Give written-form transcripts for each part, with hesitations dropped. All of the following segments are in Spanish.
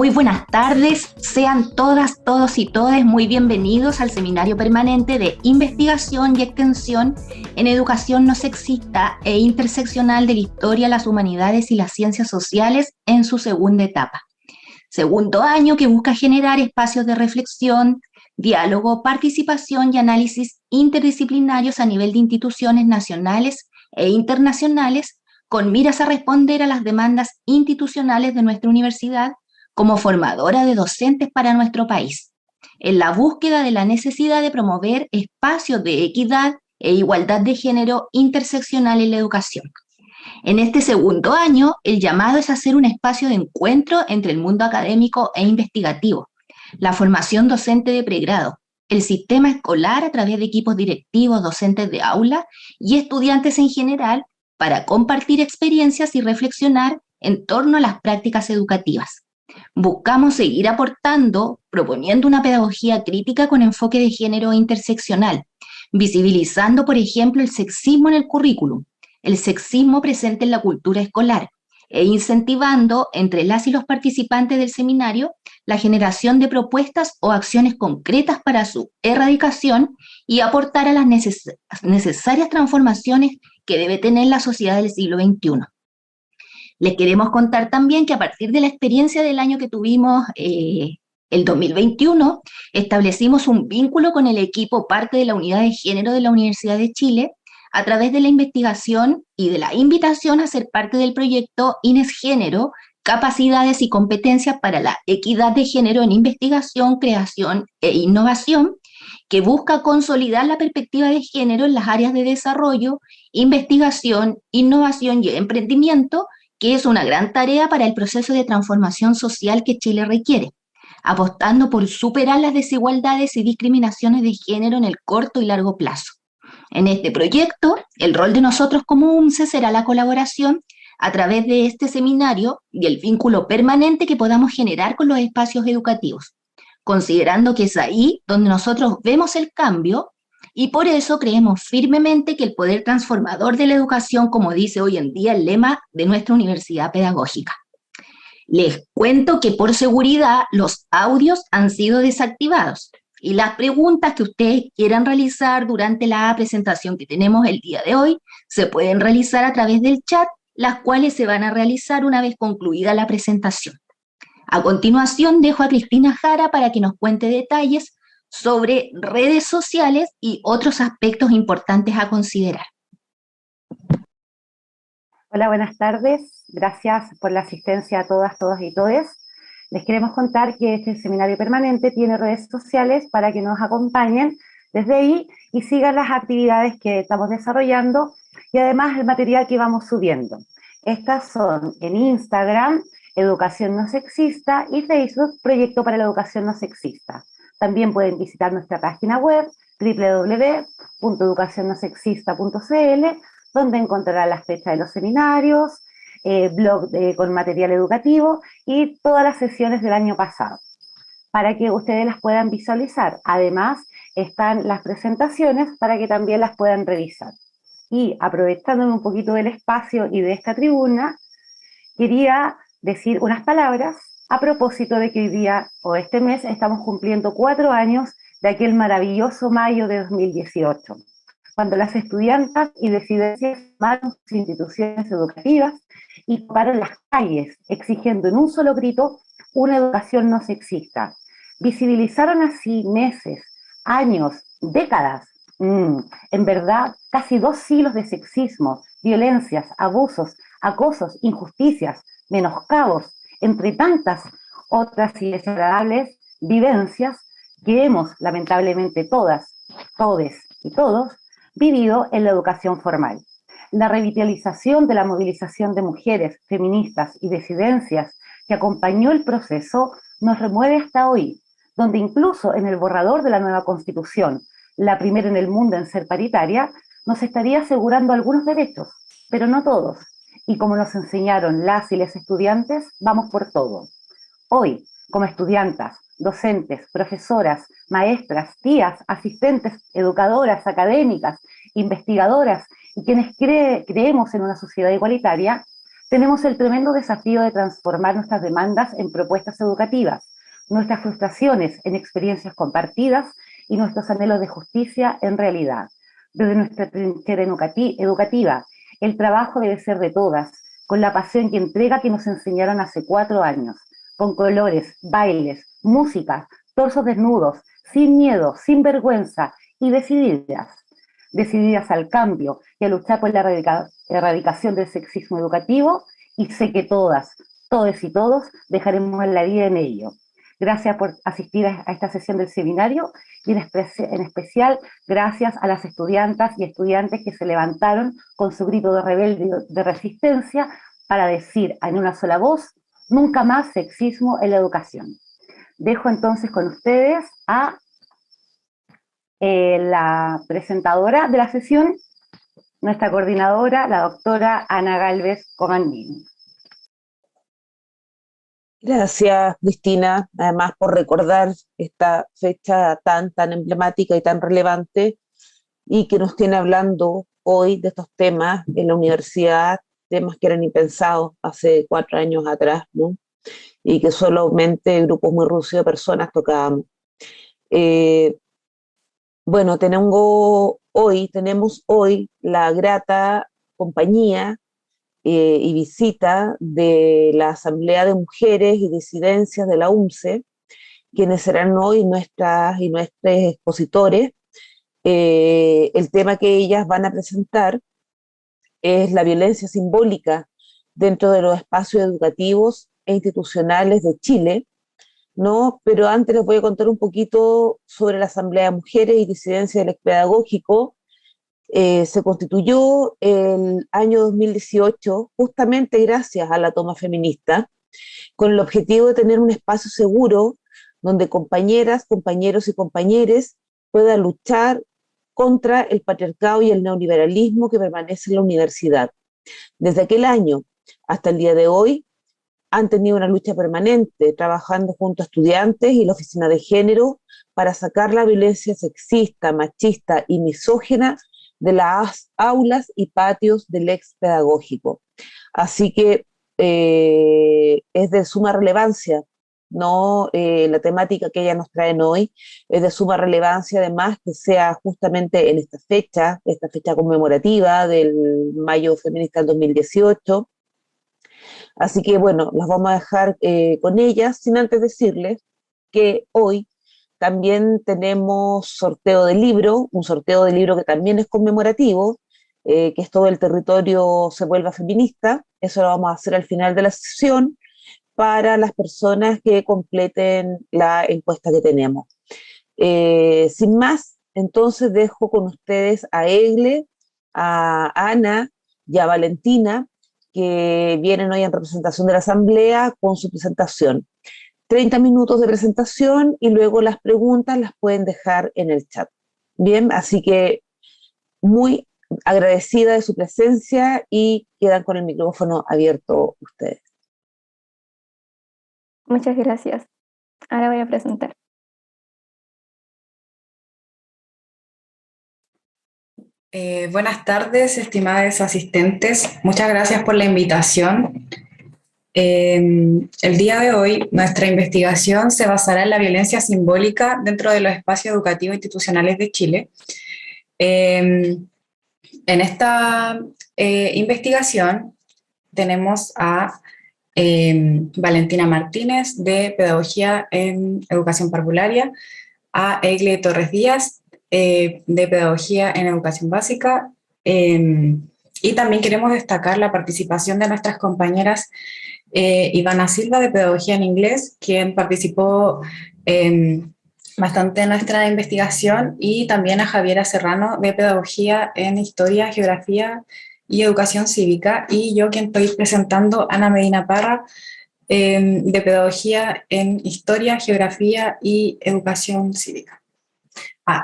Muy buenas tardes, sean todas, todos y todes muy bienvenidos al Seminario Permanente de Investigación y Extensión en Educación No Sexista e Interseccional de la Historia, las Humanidades y las Ciencias Sociales en su segunda etapa. Segundo año que busca generar espacios de reflexión, diálogo, participación y análisis interdisciplinarios a nivel de instituciones nacionales e internacionales con miras a responder a las demandas institucionales de nuestra universidad como formadora de docentes para nuestro país, en la búsqueda de la necesidad de promover espacios de equidad e igualdad de género interseccional en la educación. En este segundo año, el llamado es hacer un espacio de encuentro entre el mundo académico e investigativo, la formación docente de pregrado, el sistema escolar a través de equipos directivos, docentes de aula y estudiantes en general para compartir experiencias y reflexionar en torno a las prácticas educativas. Buscamos seguir aportando, proponiendo una pedagogía crítica con enfoque de género interseccional, visibilizando, por ejemplo, el sexismo en el currículum, el sexismo presente en la cultura escolar, e incentivando entre las y los participantes del seminario la generación de propuestas o acciones concretas para su erradicación y aportar a las necesarias transformaciones que debe tener la sociedad del siglo XXI. Les queremos contar también que a partir de la experiencia del año que tuvimos, el 2021, establecimos un vínculo con el equipo parte de la Unidad de Género de la Universidad de Chile a través de la investigación y de la invitación a ser parte del proyecto INES Género, Capacidades y Competencias para la Equidad de Género en Investigación, Creación e Innovación, que busca consolidar la perspectiva de género en las áreas de desarrollo, investigación, innovación y emprendimiento, que es una gran tarea para el proceso de transformación social que Chile requiere, apostando por superar las desigualdades y discriminaciones de género en el corto y largo plazo. En este proyecto, el rol de nosotros como UNCE será la colaboración a través de este seminario y el vínculo permanente que podamos generar con los espacios educativos, considerando que es ahí donde nosotros vemos el cambio y por eso creemos firmemente que el poder transformador de la educación, como dice hoy en día el lema de nuestra universidad pedagógica. Les cuento que por seguridad los audios han sido desactivados y las preguntas que ustedes quieran realizar durante la presentación que tenemos el día de hoy se pueden realizar a través del chat, las cuales se van a realizar una vez concluida la presentación. A continuación dejo a Cristina Jara para que nos cuente detalles sobre redes sociales y otros aspectos importantes a considerar. Hola, buenas tardes. Gracias por la asistencia a todas, todos y todes. Les queremos contar que este seminario permanente tiene redes sociales para que nos acompañen desde ahí y sigan las actividades que estamos desarrollando y además el material que vamos subiendo. Estas son en Instagram, Educación No Sexista, y Facebook, Proyecto para la Educación No Sexista. También pueden visitar nuestra página web, www.educacionnosexista.cl, donde encontrarán las fechas de los seminarios, blog con material educativo y todas las sesiones del año pasado, para que ustedes las puedan visualizar. Además, están las presentaciones para que también las puedan revisar. Y aprovechándome un poquito del espacio y de esta tribuna, quería decir unas palabras a propósito de que hoy día o este mes estamos cumpliendo 4 años de aquel maravilloso mayo de 2018, cuando las estudiantas y disidencias tomaron sus instituciones educativas y tomaron las calles, exigiendo en un solo grito una educación no sexista. Visibilizaron así meses, años, décadas, en verdad, casi 2 siglos de sexismo, violencias, abusos, acosos, injusticias, menoscabos, entre tantas otras y desagradables vivencias que hemos, lamentablemente todas, todes y todos, vivido en la educación formal. La revitalización de la movilización de mujeres, feministas y disidencias que acompañó el proceso nos remueve hasta hoy, donde incluso en el borrador de la nueva Constitución, la primera en el mundo en ser paritaria, nos estaría asegurando algunos derechos, pero no todos. Y como nos enseñaron las y les estudiantes, vamos por todo. Hoy, como estudiantas, docentes, profesoras, maestras, tías, asistentes, educadoras, académicas, investigadoras y quienes creemos en una sociedad igualitaria, tenemos el tremendo desafío de transformar nuestras demandas en propuestas educativas, nuestras frustraciones en experiencias compartidas y nuestros anhelos de justicia en realidad. Desde nuestra trinchera educativa, el trabajo debe ser de todas, con la pasión y entrega que nos enseñaron hace 4 años, con colores, bailes, música, torsos desnudos, sin miedo, sin vergüenza y decididas al cambio y a luchar por la erradicación del sexismo educativo, y sé que todas, todos y todos dejaremos la vida en ello. Gracias por asistir a esta sesión del seminario y en especial gracias a las estudiantas y estudiantes que se levantaron con su grito de rebelde de resistencia para decir en una sola voz: nunca más sexismo en la educación. Dejo entonces con ustedes a la presentadora de la sesión, nuestra coordinadora, la doctora Ana Gálvez Comandini. Gracias, Cristina, además por recordar esta fecha tan emblemática y tan relevante, y que nos tiene hablando hoy de estos temas en la universidad, temas que eran impensados hace 4 años atrás, ¿no? Y que solamente grupos muy reducidos de personas tocábamos. Bueno, tenemos hoy la grata compañía y visita de la Asamblea de Mujeres y Disidencias de la UNCE, quienes serán hoy nuestras y nuestros expositores. El tema que ellas van a presentar es la violencia simbólica dentro de los espacios educativos e institucionales de Chile, ¿no? Pero antes les voy a contar un poquito sobre la Asamblea de Mujeres y Disidencias del Pedagógico. Se constituyó el año 2018 justamente gracias a la toma feminista, con el objetivo de tener un espacio seguro donde compañeras, compañeros y compañeres puedan luchar contra el patriarcado y el neoliberalismo que permanece en la universidad. Desde aquel año hasta el día de hoy han tenido una lucha permanente, trabajando junto a estudiantes y la Oficina de Género para sacar la violencia sexista, machista y misógina de las aulas y patios del ex pedagógico. Así que es de suma relevancia, ¿no? La temática que ellas nos traen hoy es de suma relevancia, además, que sea justamente en esta fecha conmemorativa del Mayo Feminista del 2018. Así que bueno, las vamos a dejar con ellas, sin antes decirles que hoy también tenemos sorteo de libro, un sorteo de libro que también es conmemorativo, que es Todo el territorio se vuelva feminista. Eso lo vamos a hacer al final de la sesión para las personas que completen la encuesta que tenemos. Sin más, entonces dejo con ustedes a Egle, a Ana y a Valentina, que vienen hoy en representación de la Asamblea con su presentación. 30 minutos de presentación y luego las preguntas las pueden dejar en el chat. Bien, así que muy agradecida de su presencia y quedan con el micrófono abierto ustedes. Muchas gracias. Ahora voy a presentar. Buenas tardes, estimadas asistentes. Muchas gracias por la invitación. El día de hoy, nuestra investigación se basará en la violencia simbólica dentro de los espacios educativos institucionales de Chile. En esta investigación tenemos a Valentina Martínez, de Pedagogía en Educación Parvularia, a Egle Torres Díaz, de Pedagogía en Educación Básica, y también queremos destacar la participación de nuestras compañeras Ivana Silva, de Pedagogía en Inglés, quien participó bastante en nuestra investigación, y también a Javiera Serrano, de Pedagogía en Historia, Geografía y Educación Cívica, y yo quien estoy presentando, Ana Medina Parra, de Pedagogía en Historia, Geografía y Educación Cívica.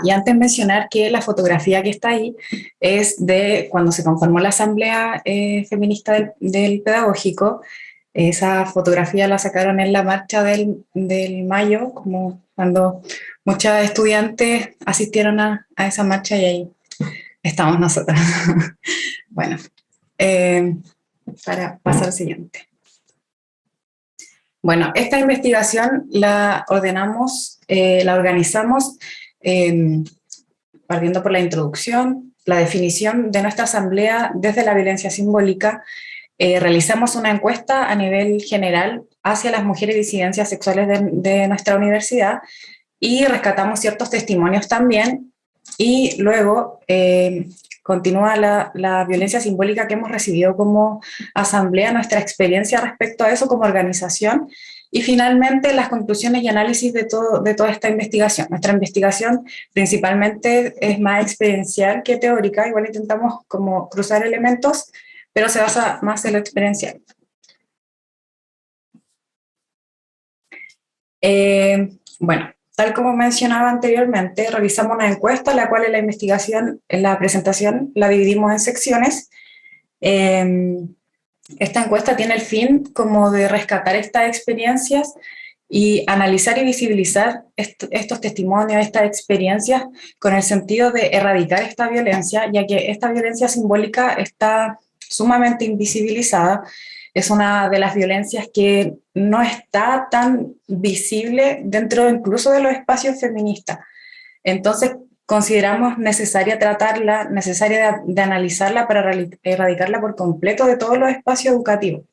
Y antes mencionar que la fotografía que está ahí es de cuando se conformó la Asamblea Feminista del Pedagógico. Esa fotografía la sacaron en la marcha del Mayo, como cuando muchas estudiantes asistieron a esa marcha, y ahí estamos nosotras. Bueno, para pasar al siguiente. Bueno, esta investigación la ordenamos, la organizamos partiendo por la introducción, la definición de nuestra asamblea desde la violencia simbólica. Realizamos una encuesta a nivel general hacia las mujeres y disidencias sexuales de nuestra universidad y rescatamos ciertos testimonios también, y luego continúa la violencia simbólica que hemos recibido como asamblea, nuestra experiencia respecto a eso como organización, y finalmente las conclusiones y análisis de toda esta investigación. Nuestra investigación principalmente es más experiencial que teórica, igual intentamos como cruzar elementos, pero se basa más en lo experiencial. Bueno, tal como mencionaba anteriormente, revisamos una encuesta, la cual en la investigación, en la presentación, la dividimos en secciones. Esta encuesta tiene el fin como de rescatar estas experiencias y analizar y visibilizar estos testimonios, estas experiencias, con el sentido de erradicar esta violencia, ya que esta violencia simbólica está sumamente invisibilizada. Es una de las violencias que no está tan visible dentro incluso de los espacios feministas. Entonces, consideramos necesaria tratarla, necesaria de analizarla para erradicarla por completo de todos los espacios educativos.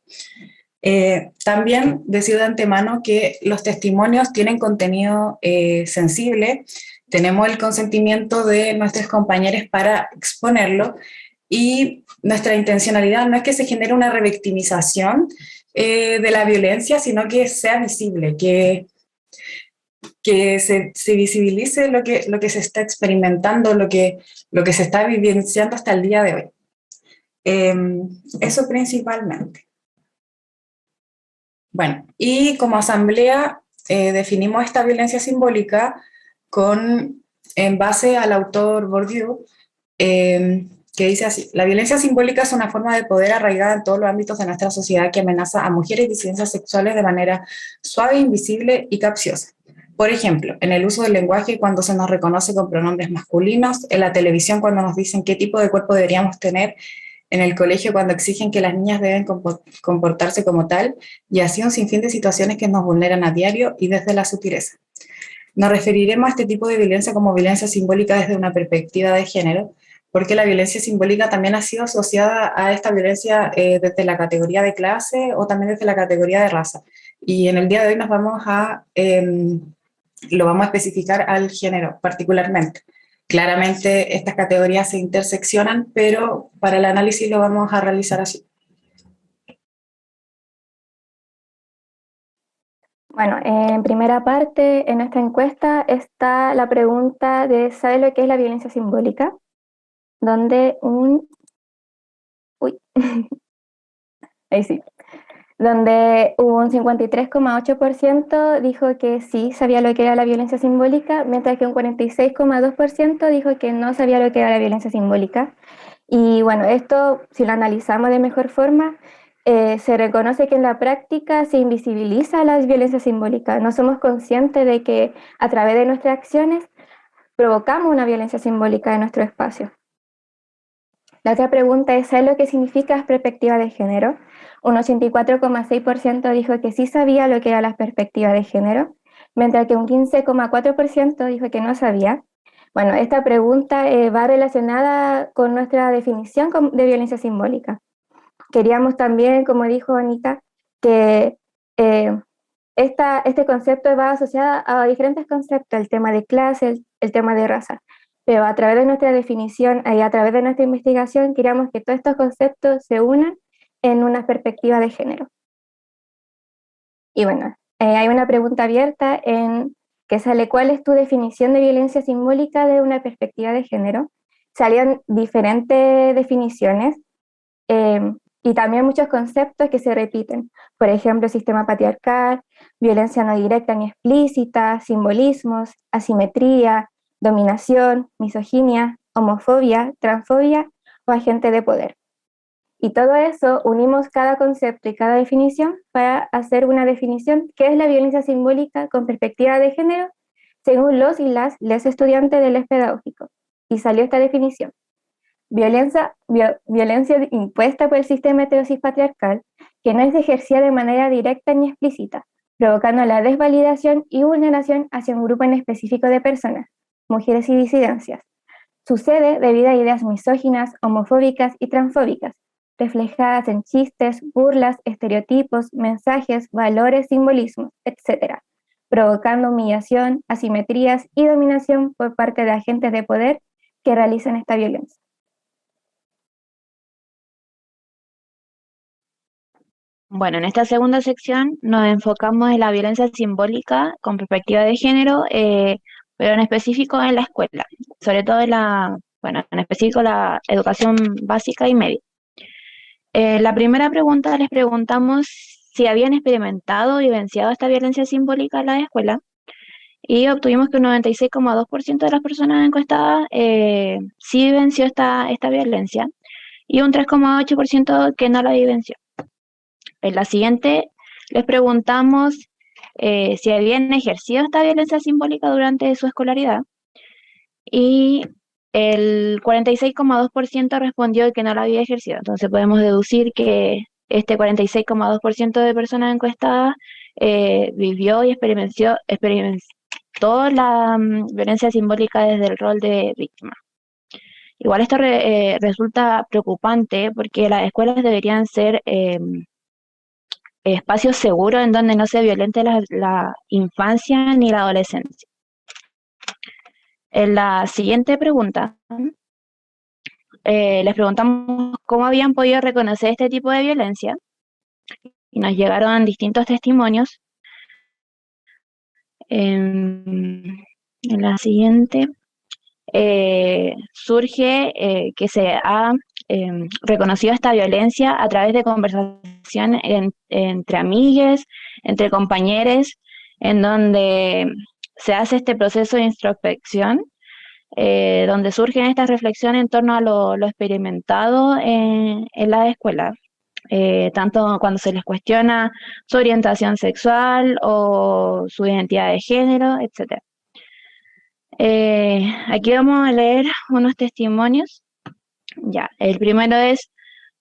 También decir de antemano que los testimonios tienen contenido sensible, tenemos el consentimiento de nuestros compañeros para exponerlo, y nuestra intencionalidad no es que se genere una revictimización de la violencia, sino que sea visible, que se visibilice lo que se está experimentando, lo que se está vivenciando hasta el día de hoy. Eso principalmente. Bueno, y como asamblea definimos esta violencia simbólica en base al autor Bourdieu, que dice así: la violencia simbólica es una forma de poder arraigada en todos los ámbitos de nuestra sociedad que amenaza a mujeres y disidencias sexuales de manera suave, invisible y capciosa. Por ejemplo, en el uso del lenguaje cuando se nos reconoce con pronombres masculinos, en la televisión cuando nos dicen qué tipo de cuerpo deberíamos tener, en el colegio cuando exigen que las niñas deben comportarse como tal, y así un sinfín de situaciones que nos vulneran a diario y desde la sutileza. Nos referiremos a este tipo de violencia como violencia simbólica desde una perspectiva de género, porque la violencia simbólica también ha sido asociada a esta violencia desde la categoría de clase o también desde la categoría de raza. Y en el día de hoy lo vamos a especificar al género particularmente. Claramente estas categorías se interseccionan, pero para el análisis lo vamos a realizar así. Bueno, en primera parte, en esta encuesta, está la pregunta de ¿sabe lo que es la violencia simbólica? Donde ahí sí. Donde un 53,8% dijo que sí sabía lo que era la violencia simbólica, mientras que un 46,2% dijo que no sabía lo que era la violencia simbólica. Y bueno, esto, si lo analizamos de mejor forma, se reconoce que en la práctica se invisibiliza la violencia simbólica. No somos conscientes de que a través de nuestras acciones provocamos una violencia simbólica en nuestro espacio. La otra pregunta es, ¿sabes lo que significa perspectiva de género? Un 84,6% dijo que sí sabía lo que era la perspectiva de género, mientras que un 15,4% dijo que no sabía. Bueno, esta pregunta va relacionada con nuestra definición de violencia simbólica. Queríamos también, como dijo Anita, que este concepto va asociado a diferentes conceptos, el tema de clase, el tema de raza. Pero a través de nuestra definición y a través de nuestra investigación queríamos que todos estos conceptos se unan en una perspectiva de género. Y bueno, hay una pregunta abierta que sale: ¿cuál es tu definición de violencia simbólica desde una perspectiva de género? Salían diferentes definiciones y también muchos conceptos que se repiten. Por ejemplo, sistema patriarcal, violencia no directa ni explícita, simbolismos, asimetría, dominación, misoginia, homofobia, transfobia o agente de poder. Y todo eso unimos cada concepto y cada definición para hacer una definición que es la violencia simbólica con perspectiva de género según los y las estudiantes del pedagógico. Y salió esta definición. violencia impuesta por el sistema heterosis patriarcal, que no es ejercida de manera directa ni explícita, provocando la desvalidación y vulneración hacia un grupo en específico de personas, mujeres y disidencias. Sucede debido a ideas misóginas, homofóbicas y transfóbicas, reflejadas en chistes, burlas, estereotipos, mensajes, valores, simbolismos, etc., provocando humillación, asimetrías y dominación por parte de agentes de poder que realizan esta violencia. Bueno, en esta segunda sección nos enfocamos en la violencia simbólica con perspectiva de género, pero en específico en la escuela, sobre todo en específico la educación básica y media. La primera pregunta les preguntamos si habían experimentado y vivenciado esta violencia simbólica en la escuela, y obtuvimos que un 96,2% de las personas encuestadas sí vivenció esta violencia, y un 3,8% que no la vivenció. En la siguiente les preguntamos si habían ejercido esta violencia simbólica durante su escolaridad, y el 46,2% respondió que no la había ejercido. Entonces podemos deducir que este 46,2% de personas encuestadas vivió y experimentó la violencia simbólica desde el rol de víctima. Igual esto resulta preocupante porque las escuelas deberían ser espacios seguros en donde no se violente la infancia ni la adolescencia. En la siguiente pregunta, les preguntamos cómo habían podido reconocer este tipo de violencia, y nos llegaron distintos testimonios. En la siguiente surge que se ha reconocido esta violencia a través de conversación entre amigues, entre compañeros, en donde se hace este proceso de introspección, donde surgen estas reflexiones en torno a lo experimentado en la escuela, tanto cuando se les cuestiona su orientación sexual o su identidad de género, etc. Aquí vamos a leer unos testimonios. Ya, el primero es: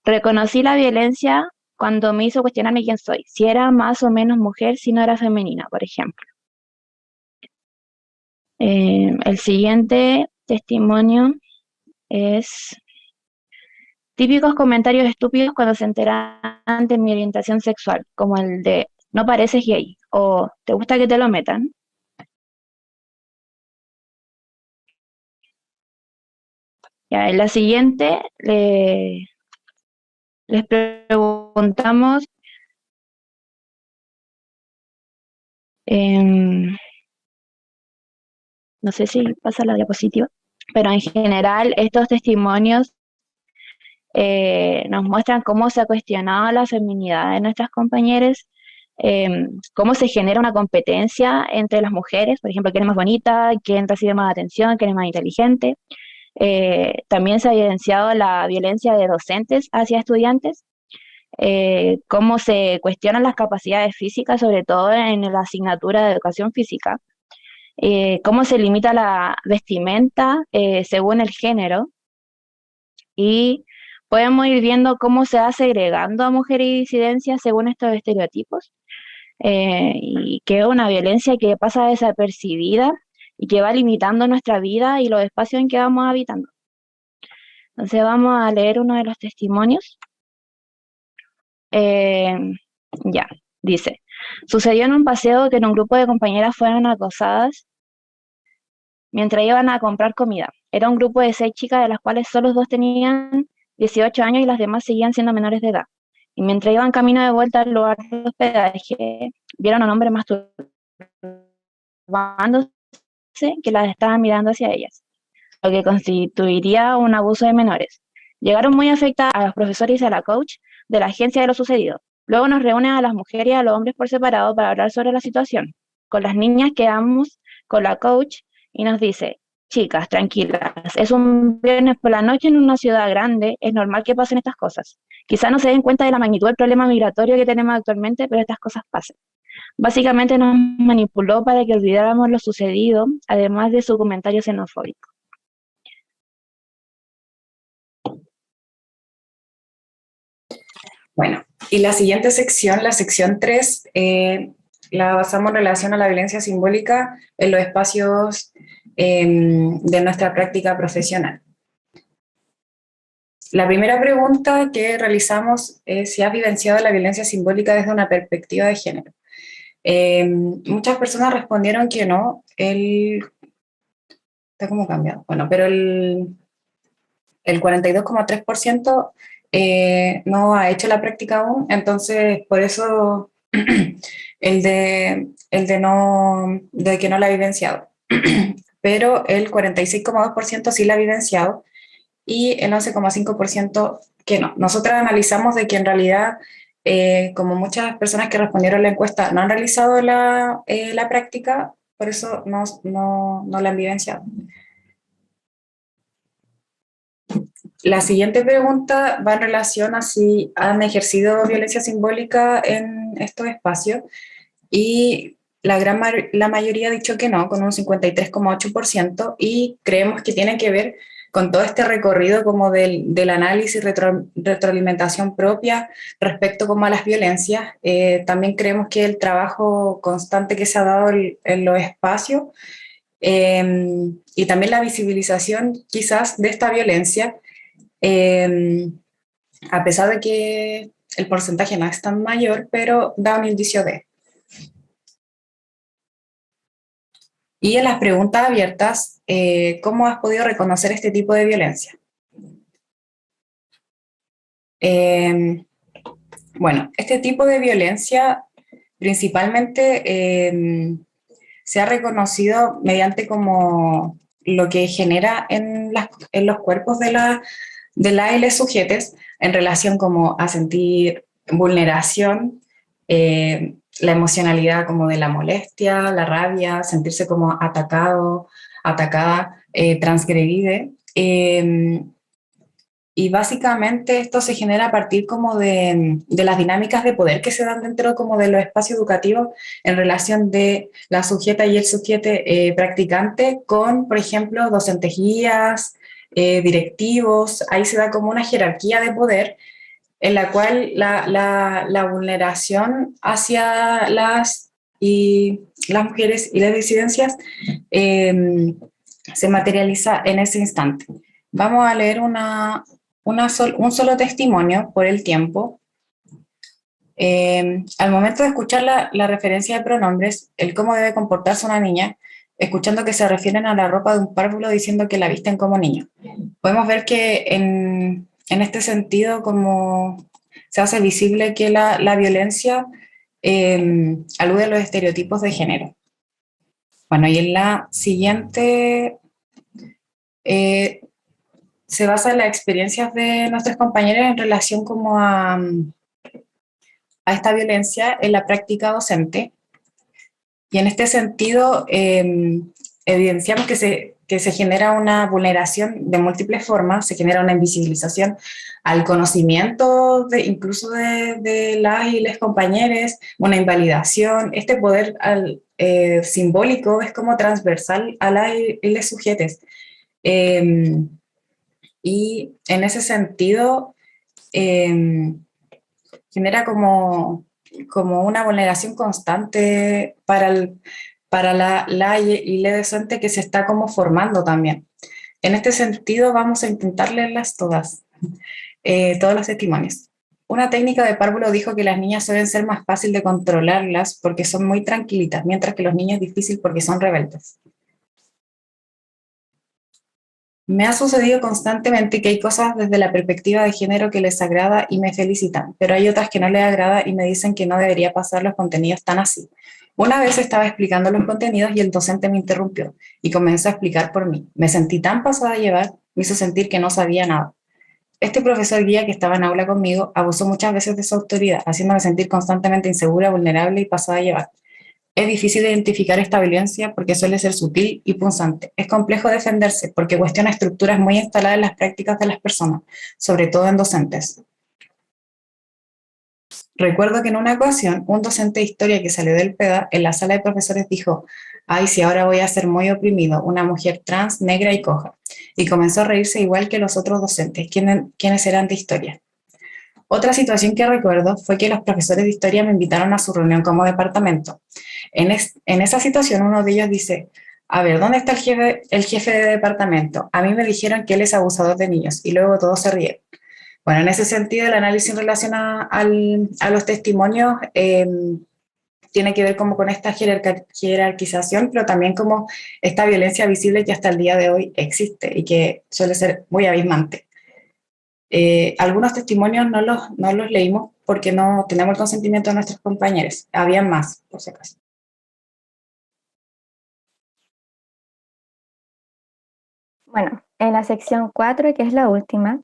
reconocí la violencia cuando me hizo cuestionarme quién soy, si era más o menos mujer, si no era femenina, por ejemplo. El siguiente testimonio es: típicos comentarios estúpidos cuando se enteran de mi orientación sexual, como el de no pareces gay o te gusta que te lo metan. Ya, en la siguiente les preguntamos no sé si pasa la diapositiva, pero en general estos testimonios nos muestran cómo se ha cuestionado la feminidad de nuestras compañeras, cómo se genera una competencia entre las mujeres, por ejemplo, quién es más bonita, quién recibe más atención, quién es más inteligente. También se ha evidenciado la violencia de docentes hacia estudiantes, cómo se cuestionan las capacidades físicas, sobre todo en la asignatura de educación física, cómo se limita la vestimenta según el género, y podemos ir viendo cómo se va segregando a mujeres y disidencias según estos estereotipos, y que es una violencia que pasa desapercibida y que va limitando nuestra vida y los espacios en que vamos habitando. Entonces vamos a leer uno de los testimonios. Ya, dice: sucedió en un paseo que en un grupo de compañeras fueron acosadas mientras iban a comprar comida. Era un grupo de 6 chicas, de las cuales solo 2 tenían 18 años y las demás seguían siendo menores de edad. Y mientras iban camino de vuelta al lugar de hospedaje, vieron a un hombre masturbándose que las estaban mirando hacia ellas, lo que constituiría un abuso de menores. Llegaron muy afectadas a los profesores y a la coach de la agencia de lo sucedido. Luego nos reúnen a las mujeres y a los hombres por separado para hablar sobre la situación. Con las niñas quedamos con la coach y nos dice: chicas, tranquilas, es un viernes por la noche en una ciudad grande, es normal que pasen estas cosas. Quizá no se den cuenta de la magnitud del problema migratorio que tenemos actualmente, pero estas cosas pasan. Básicamente nos manipuló para que olvidáramos lo sucedido, además de su comentario xenofóbico. Bueno, y la siguiente sección, la sección 3, la basamos en relación a la violencia simbólica en los espacios de nuestra práctica profesional. La primera pregunta que realizamos es si has vivenciado la violencia simbólica desde una perspectiva de género. Muchas personas respondieron que no. Está como cambiado. Bueno, pero el 42,3% no ha hecho la práctica aún, entonces por eso de que no la ha vivenciado. Pero el 46,2% sí la ha vivenciado y el 11,5% que no. Nosotras analizamos de que en realidad, como muchas personas que respondieron a la encuesta no han realizado la práctica, por eso no la han vivenciado. La siguiente pregunta va en relación a si han ejercido violencia simbólica en estos espacios y la mayoría ha dicho que no, con un 53,8%, y creemos que tiene que ver con todo este recorrido como del análisis, retroalimentación propia respecto como a las violencias. También creemos que el trabajo constante que se ha dado en los espacios y también la visibilización quizás de esta violencia, a pesar de que el porcentaje no es tan mayor, pero da un indicio de. Y en las preguntas abiertas, ¿cómo has podido reconocer este tipo de violencia? Bueno, este tipo de violencia principalmente se ha reconocido mediante como lo que genera en los cuerpos de las y les sujetes en relación como a sentir vulneración, la emocionalidad como de la molestia, la rabia, sentirse como atacado, atacada, transgredide. Y básicamente esto se genera a partir como de las dinámicas de poder que se dan dentro como de los espacios educativos en relación de la sujeta y el sujete practicante con, por ejemplo, docentes guías, directivos. Ahí se da como una jerarquía de poder en la cual la vulneración hacia las mujeres y las disidencias se materializa en ese instante. Vamos a leer un solo testimonio por el tiempo. Al momento de escuchar la referencia de pronombres, el cómo debe comportarse una niña, escuchando que se refieren a la ropa de un párvulo diciendo que la visten como niño. Podemos ver que en este sentido como se hace visible que la violencia alude a los estereotipos de género. Bueno, y en la siguiente se basa en las experiencias de nuestros compañeros en relación como a esta violencia en la práctica docente. Y en este sentido, evidenciamos que se genera una vulneración de múltiples formas, se genera una invisibilización al conocimiento incluso de las y les compañeros, una invalidación. Este poder simbólico es como transversal a las y les sujetes. Y en ese sentido, genera como una vulneración constante para la y le docente que se está como formando también. En este sentido, vamos a intentar leerlas todas, todos los testimonios. Una técnica de párvulo dijo que las niñas suelen ser más fácil de controlarlas porque son muy tranquilitas, mientras que los niños es difícil porque son rebeldes. Me ha sucedido constantemente que hay cosas desde la perspectiva de género que les agrada y me felicitan, pero hay otras que no les agrada y me dicen que no debería pasar los contenidos tan así. Una vez estaba explicando los contenidos y el docente me interrumpió y comenzó a explicar por mí. Me sentí tan pasada a llevar, me hizo sentir que no sabía nada. Este profesor guía que estaba en aula conmigo abusó muchas veces de su autoridad, haciéndome sentir constantemente insegura, vulnerable y pasada a llevar. Es difícil identificar esta violencia porque suele ser sutil y punzante. Es complejo defenderse porque cuestiona estructuras muy instaladas en las prácticas de las personas, sobre todo en docentes. Recuerdo que en una ocasión, un docente de historia que salió del PEDA en la sala de profesores dijo: «Ay, si ahora voy a ser muy oprimido, una mujer trans, negra y coja». Y comenzó a reírse igual que los otros docentes, quienes eran de historia. Otra situación que recuerdo fue que los profesores de historia me invitaron a su reunión como departamento. En esa situación uno de ellos dice, a ver, ¿dónde está el jefe de departamento? A mí me dijeron que él es abusador de niños y luego todos se ríen. Bueno, en ese sentido, el análisis en relación a los testimonios tiene que ver como con esta jerarquización, pero también como esta violencia visible que hasta el día de hoy existe y que suele ser muy abismante. Algunos testimonios no los leímos porque no tenemos el consentimiento de nuestros compañeros. Habían más, por si acaso. Bueno, en la sección 4, que es la última,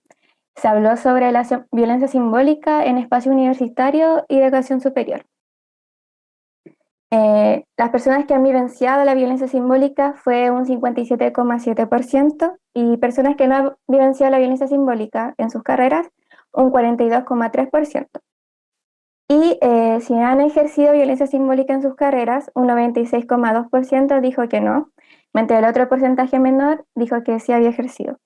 se habló sobre la violencia simbólica en espacio universitario y de educación superior. Las personas que han vivenciado la violencia simbólica fue un 57,7% y personas que no han vivenciado la violencia simbólica en sus carreras, un 42,3%. Y si han ejercido violencia simbólica en sus carreras, un 96,2% dijo que no, mientras el otro porcentaje menor dijo que sí había ejercido.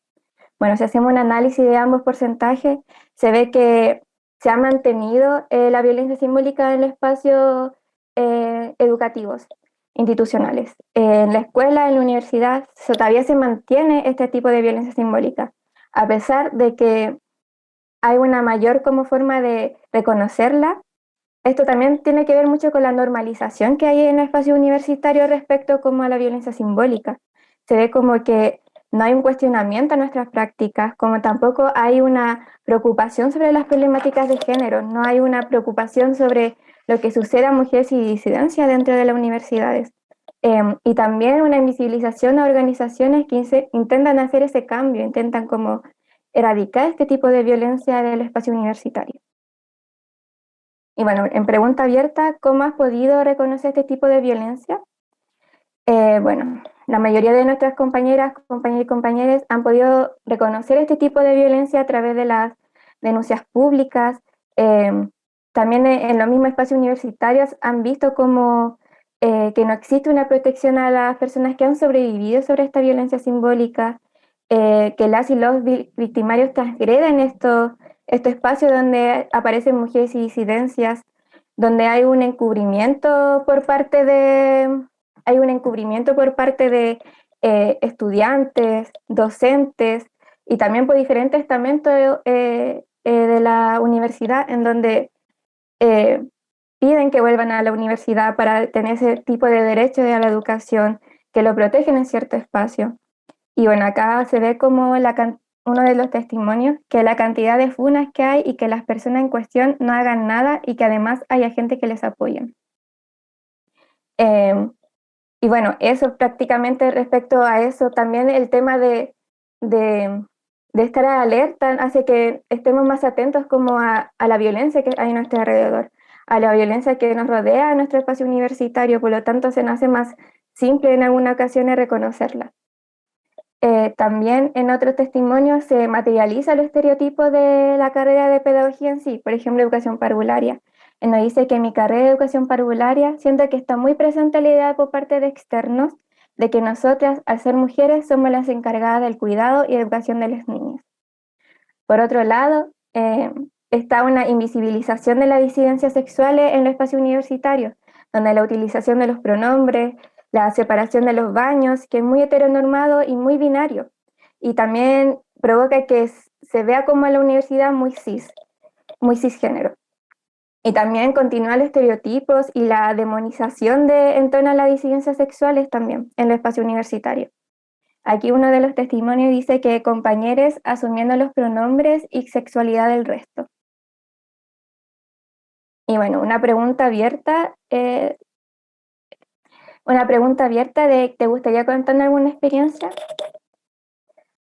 Bueno, si hacemos un análisis de ambos porcentajes, se ve que se ha mantenido la violencia simbólica en el espacio educativos, institucionales. En la escuela, en la universidad, todavía se mantiene este tipo de violencia simbólica, a pesar de que hay una mayor como forma de reconocerla. Esto también tiene que ver mucho con la normalización que hay en el espacio universitario respecto como a la violencia simbólica. Se ve como que no hay un cuestionamiento a nuestras prácticas, como tampoco hay una preocupación sobre las problemáticas de género, no hay una preocupación sobre lo que sucede a mujeres y disidencias dentro de las universidades. Y también una invisibilización a organizaciones que intentan hacer ese cambio, intentan como erradicar este tipo de violencia del espacio universitario. Y bueno, en pregunta abierta, ¿cómo has podido reconocer este tipo de violencia? Bueno, la mayoría de nuestras compañeras y compañeros han podido reconocer este tipo de violencia a través de las denuncias públicas. También en los mismos espacios universitarios han visto como que no existe una protección a las personas que han sobrevivido sobre esta violencia simbólica, que las y los victimarios transgreden estos espacios donde aparecen mujeres y disidencias, donde hay un encubrimiento por parte de estudiantes, docentes y también por diferentes estamentos de la universidad, en donde piden que vuelvan a la universidad para tener ese tipo de derecho a la educación, que lo protegen en cierto espacio. Y bueno, acá se ve como uno de los testimonios, que la cantidad de funas que hay y que las personas en cuestión no hagan nada y que además haya gente que les apoye. Y bueno, eso prácticamente respecto a eso, también el tema de estar alerta hace que estemos más atentos como a la violencia que hay a nuestro alrededor, a la violencia que nos rodea en nuestro espacio universitario, por lo tanto se nos hace más simple en alguna ocasión reconocerla. También en otros testimonios se materializa el estereotipo de la carrera de pedagogía en sí, por ejemplo, educación parvularia. Nos dice que en mi carrera de educación parvularia siento que está muy presente la idea por parte de externos de que nosotras, al ser mujeres, somos las encargadas del cuidado y educación de las niñas. Por otro lado, está una invisibilización de las disidencias sexuales en los espacios universitarios, donde la utilización de los pronombres, la separación de los baños, que es muy heteronormado y muy binario, y también provoca que se vea como a la universidad muy cisgénero. Y también continúan los estereotipos y la demonización en torno a las disidencias sexuales también en el espacio universitario. Aquí uno de los testimonios dice que compañeros asumiendo los pronombres y sexualidad del resto. Y bueno, una pregunta abierta de, ¿te gustaría contar alguna experiencia?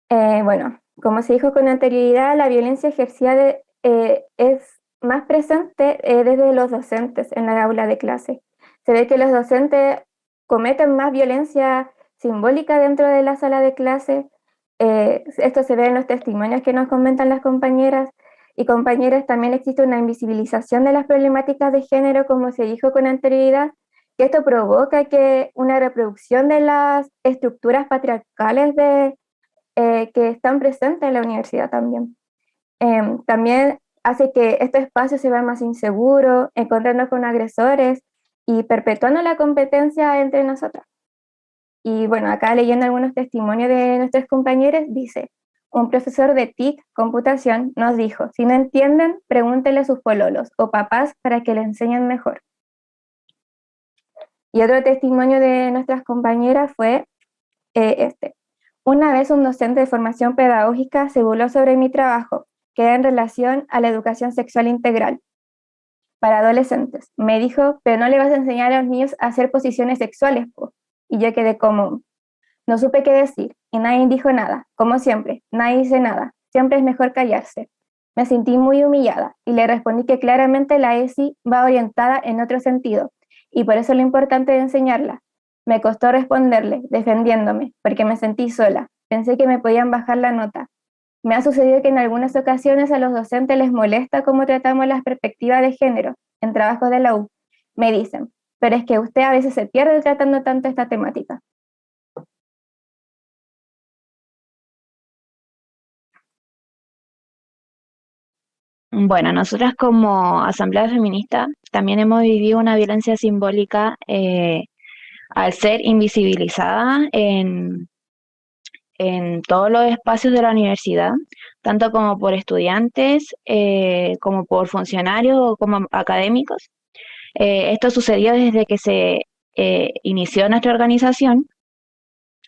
Bueno, como se dijo con anterioridad, la violencia ejercida es más presente desde los docentes en la aula de clase. Se ve que los docentes cometen más violencia simbólica dentro de la sala de clase. Esto se ve en los testimonios que nos comentan las compañeras y compañeros. También existe una invisibilización de las problemáticas de género, como se dijo con anterioridad, que esto provoca que una reproducción de las estructuras patriarcales que están presentes en la universidad también. También hace que estos espacios se vean más inseguros, encontrarnos con agresores y perpetuando la competencia entre nosotras. Y bueno, acá leyendo algunos testimonios de nuestros compañeros, dice, un profesor de TIC, computación, nos dijo, si no entienden, pregúntenle a sus pololos o papás para que le enseñen mejor. Y otro testimonio de nuestras compañeras fue este. Una vez un docente de formación pedagógica se burló sobre mi trabajo, que era en relación a la educación sexual integral para adolescentes. Me dijo, pero no le vas a enseñar a los niños a hacer posiciones sexuales, po. Y yo quedé como, no supe qué decir, y nadie dijo nada, como siempre, nadie dice nada, siempre es mejor callarse. Me sentí muy humillada, y le respondí que claramente la ESI va orientada en otro sentido, y por eso es lo importante de enseñarla. Me costó responderle, defendiéndome, porque me sentí sola, pensé que me podían bajar la nota. Me ha sucedido que en algunas ocasiones a los docentes les molesta cómo tratamos las perspectivas de género en trabajos de la U. Me dicen, pero es que usted a veces se pierde tratando tanto esta temática. Bueno, nosotras como Asamblea Feminista también hemos vivido una violencia simbólica al ser invisibilizada en todos los espacios de la universidad, tanto como por estudiantes, como por funcionarios o como académicos. Esto sucedió desde que se inició nuestra organización.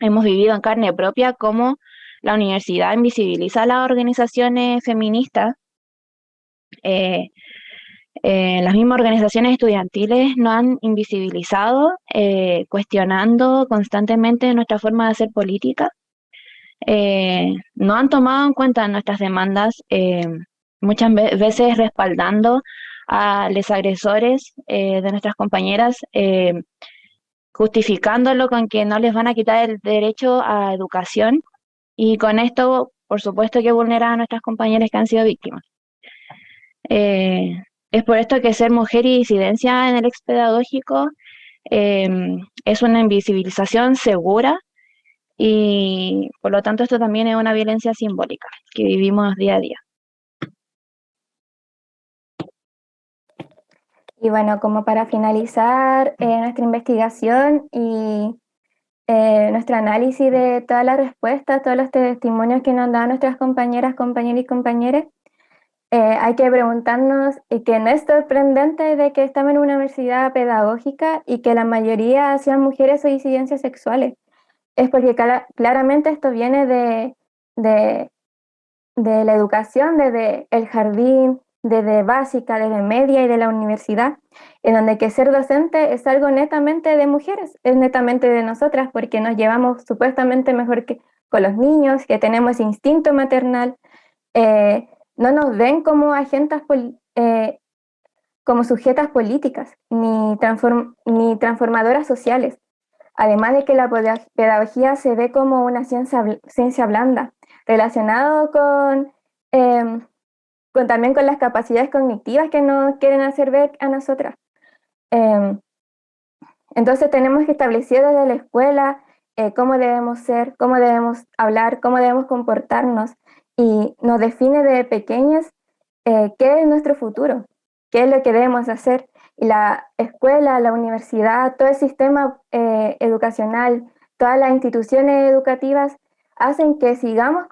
Hemos vivido en carne propia cómo la universidad invisibiliza a las organizaciones feministas. Las mismas organizaciones estudiantiles nos han invisibilizado, cuestionando constantemente nuestra forma de hacer política. No han tomado en cuenta nuestras demandas, muchas veces respaldando a los agresores de nuestras compañeras, justificándolo con que no les van a quitar el derecho a educación, y con esto, por supuesto, que vulnera a nuestras compañeras que han sido víctimas. Es por esto que ser mujer y disidencia en el ex pedagógico es una invisibilización segura, y por lo tanto esto también es una violencia simbólica que vivimos día a día. Y bueno, como para finalizar nuestra investigación y nuestro análisis de todas las respuestas, todos los testimonios que nos dan nuestras compañeras, compañeros y compañeras, hay que preguntarnos, y que no es sorprendente de que estamos en una universidad pedagógica y que la mayoría sean mujeres o disidencias sexuales. Es porque claramente esto viene de la educación, desde el jardín, desde básica, desde media y de la universidad, en donde que ser docente es algo netamente de mujeres, es netamente de nosotras, porque nos llevamos supuestamente mejor que con los niños, que tenemos ese instinto maternal. No nos ven como agentes, como sujetas políticas, ni transformadoras sociales. Además de que la pedagogía se ve como una ciencia blanda, relacionado también con las capacidades cognitivas que nos quieren hacer ver a nosotras. Entonces tenemos que establecer desde la escuela cómo debemos ser, cómo debemos hablar, cómo debemos comportarnos, y nos define desde pequeñas qué es nuestro futuro, qué es lo que debemos hacer. Y la escuela, la universidad, todo el sistema educacional, todas las instituciones educativas hacen que sigamos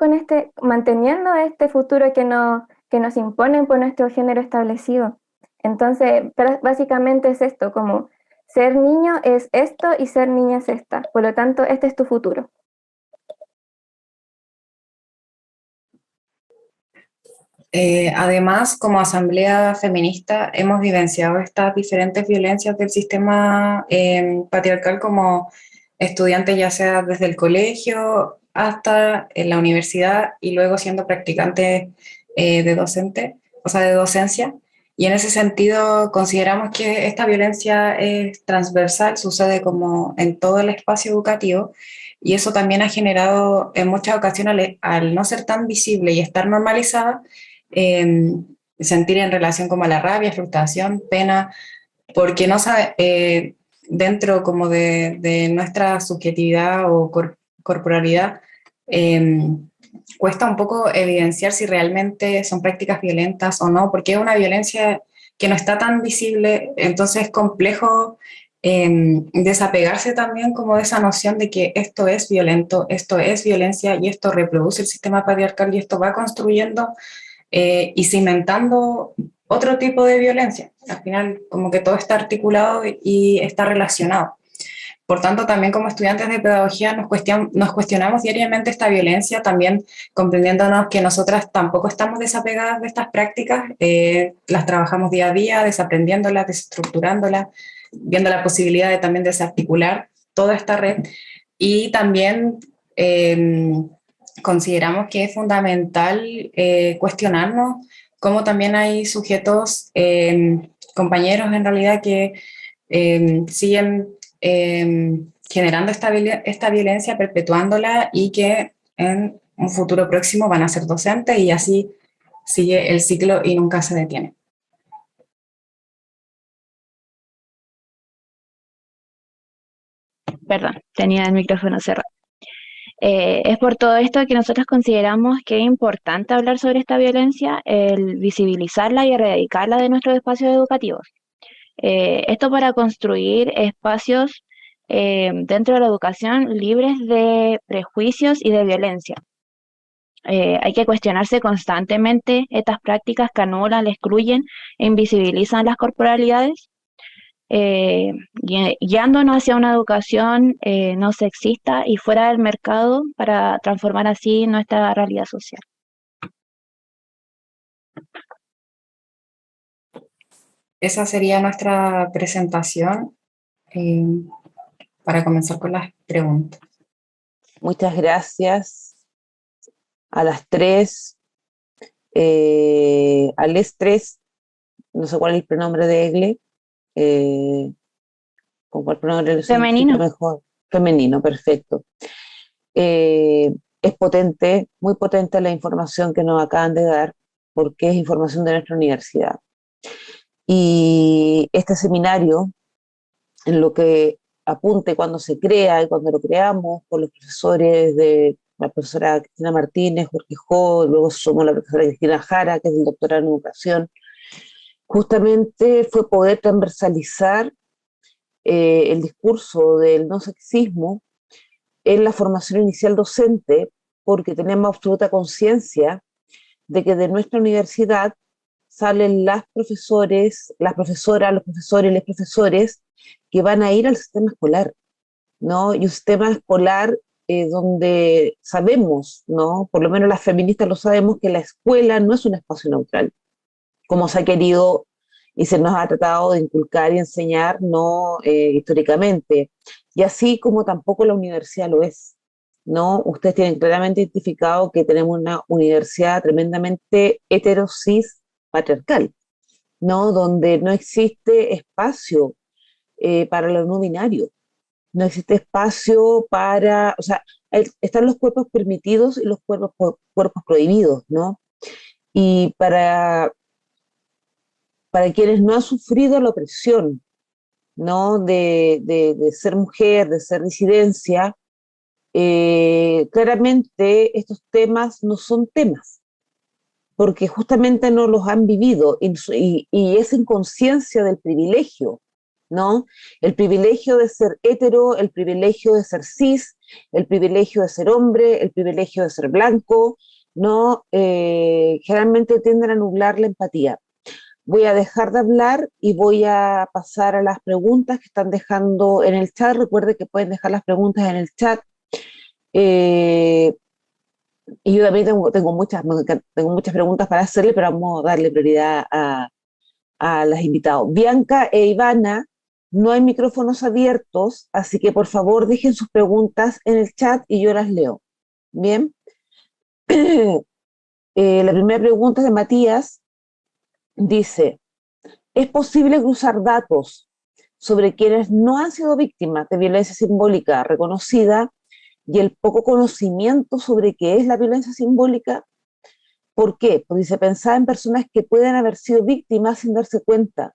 manteniendo este futuro que nos imponen por nuestro género establecido. Entonces, básicamente es esto, como ser niño es esto y ser niña es esta. Por lo tanto, este es tu futuro. Además, como Asamblea Feminista, hemos vivenciado estas diferentes violencias del sistema patriarcal como estudiantes, ya sea desde el colegio hasta en la universidad y luego siendo practicantes de docente, o sea, de docencia. Y en ese sentido consideramos que esta violencia es transversal, sucede como en todo el espacio educativo, y eso también ha generado en muchas ocasiones, al no ser tan visible y estar normalizada, sentir en relación como a la rabia, frustración, pena, porque no sabe, dentro como de nuestra subjetividad o corporalidad, cuesta un poco evidenciar si realmente son prácticas violentas o no, porque es una violencia que no está tan visible, entonces es complejo desapegarse también como de esa noción de que esto es violento, esto es violencia y esto reproduce el sistema patriarcal y esto va construyendo y cimentando otro tipo de violencia. Al final, como que todo está articulado y está relacionado. Por tanto, también como estudiantes de pedagogía nos cuestionamos diariamente esta violencia, también comprendiéndonos que nosotras tampoco estamos desapegadas de estas prácticas, las trabajamos día a día, desaprendiéndolas, desestructurándolas, viendo la posibilidad de también desarticular toda esta red y también consideramos que es fundamental cuestionarnos cómo también hay sujetos, compañeros en realidad que siguen generando esta violencia, perpetuándola y que en un futuro próximo van a ser docentes y así sigue el ciclo y nunca se detiene. Perdón, tenía el micrófono cerrado. Es por todo esto que nosotros consideramos que es importante hablar sobre esta violencia, el visibilizarla y erradicarla de nuestros espacios educativos. Esto para construir espacios dentro de la educación libres de prejuicios y de violencia. Hay que cuestionarse constantemente estas prácticas que anulan, excluyen e invisibilizan las corporalidades, guiándonos hacia una educación no sexista y fuera del mercado para transformar así nuestra realidad social. Esa sería nuestra presentación para comenzar con las preguntas. Muchas gracias a las tres, a les tres, no sé cuál es el pronombre de Egle, con cuál pronombre lo Femenino. mejor. Femenino, perfecto. Es potente, muy potente la información que nos acaban de dar, porque es información de nuestra universidad. Y este seminario, en lo que apunte cuando se crea y cuando lo creamos, con los profesores de la profesora Cristina Martínez, Jorge Jo, luego somos la profesora Cristina Jara, que es el doctorado en educación, justamente fue poder transversalizar el discurso del no sexismo en la formación inicial docente, porque tenemos absoluta conciencia de que de nuestra universidad salen las profesores, las profesoras, los profesores y los profesores que van a ir al sistema escolar, ¿no? Y un sistema escolar donde sabemos, ¿no? Por lo menos las feministas lo sabemos, que la escuela no es un espacio neutral, como se ha querido y se nos ha tratado de inculcar y enseñar, ¿no? Históricamente. Y así como tampoco la universidad lo es, ¿no? Ustedes tienen claramente identificado que tenemos una universidad tremendamente heterosis patriarcal, ¿no? Donde no existe espacio para lo no binario, no existe espacio para, o sea, están los cuerpos permitidos y los cuerpos prohibidos, ¿no? Y para quienes no han sufrido la opresión, ¿no? De ser mujer, de ser disidencia, claramente estos temas no son temas, porque justamente no los han vivido y esa inconsciencia del privilegio, ¿no? El privilegio de ser hetero, el privilegio de ser cis, el privilegio de ser hombre, el privilegio de ser blanco, ¿no? Generalmente tienden a nublar la empatía. Voy a dejar de hablar y voy a pasar a las preguntas que están dejando en el chat. Recuerde que pueden dejar las preguntas en el chat. Y yo también tengo muchas preguntas para hacerle, pero vamos a darle prioridad a las invitadas. Bianca e Ivana, no hay micrófonos abiertos, así que por favor dejen sus preguntas en el chat y yo las leo. Bien. La primera pregunta es de Matías. Dice, ¿es posible cruzar datos sobre quienes no han sido víctimas de violencia simbólica reconocida y el poco conocimiento sobre qué es la violencia simbólica? ¿Por qué? Porque se pensaba en personas que pueden haber sido víctimas sin darse cuenta,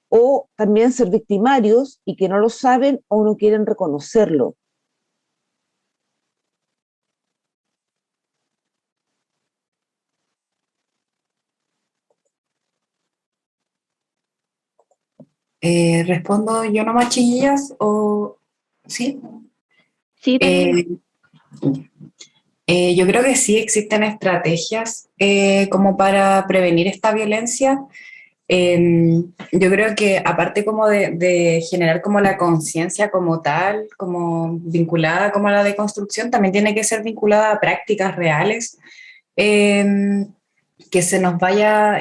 o también ser victimarios y que no lo saben o no quieren reconocerlo. ¿Respondo yo nomás, chiquillas? ¿O sí? Sí, está bien. Eh, yo creo que sí existen estrategias como para prevenir esta violencia. Yo creo que aparte como de generar como la conciencia como tal, como vinculada como a la deconstrucción, también tiene que ser vinculada a prácticas reales eh, que se nos vaya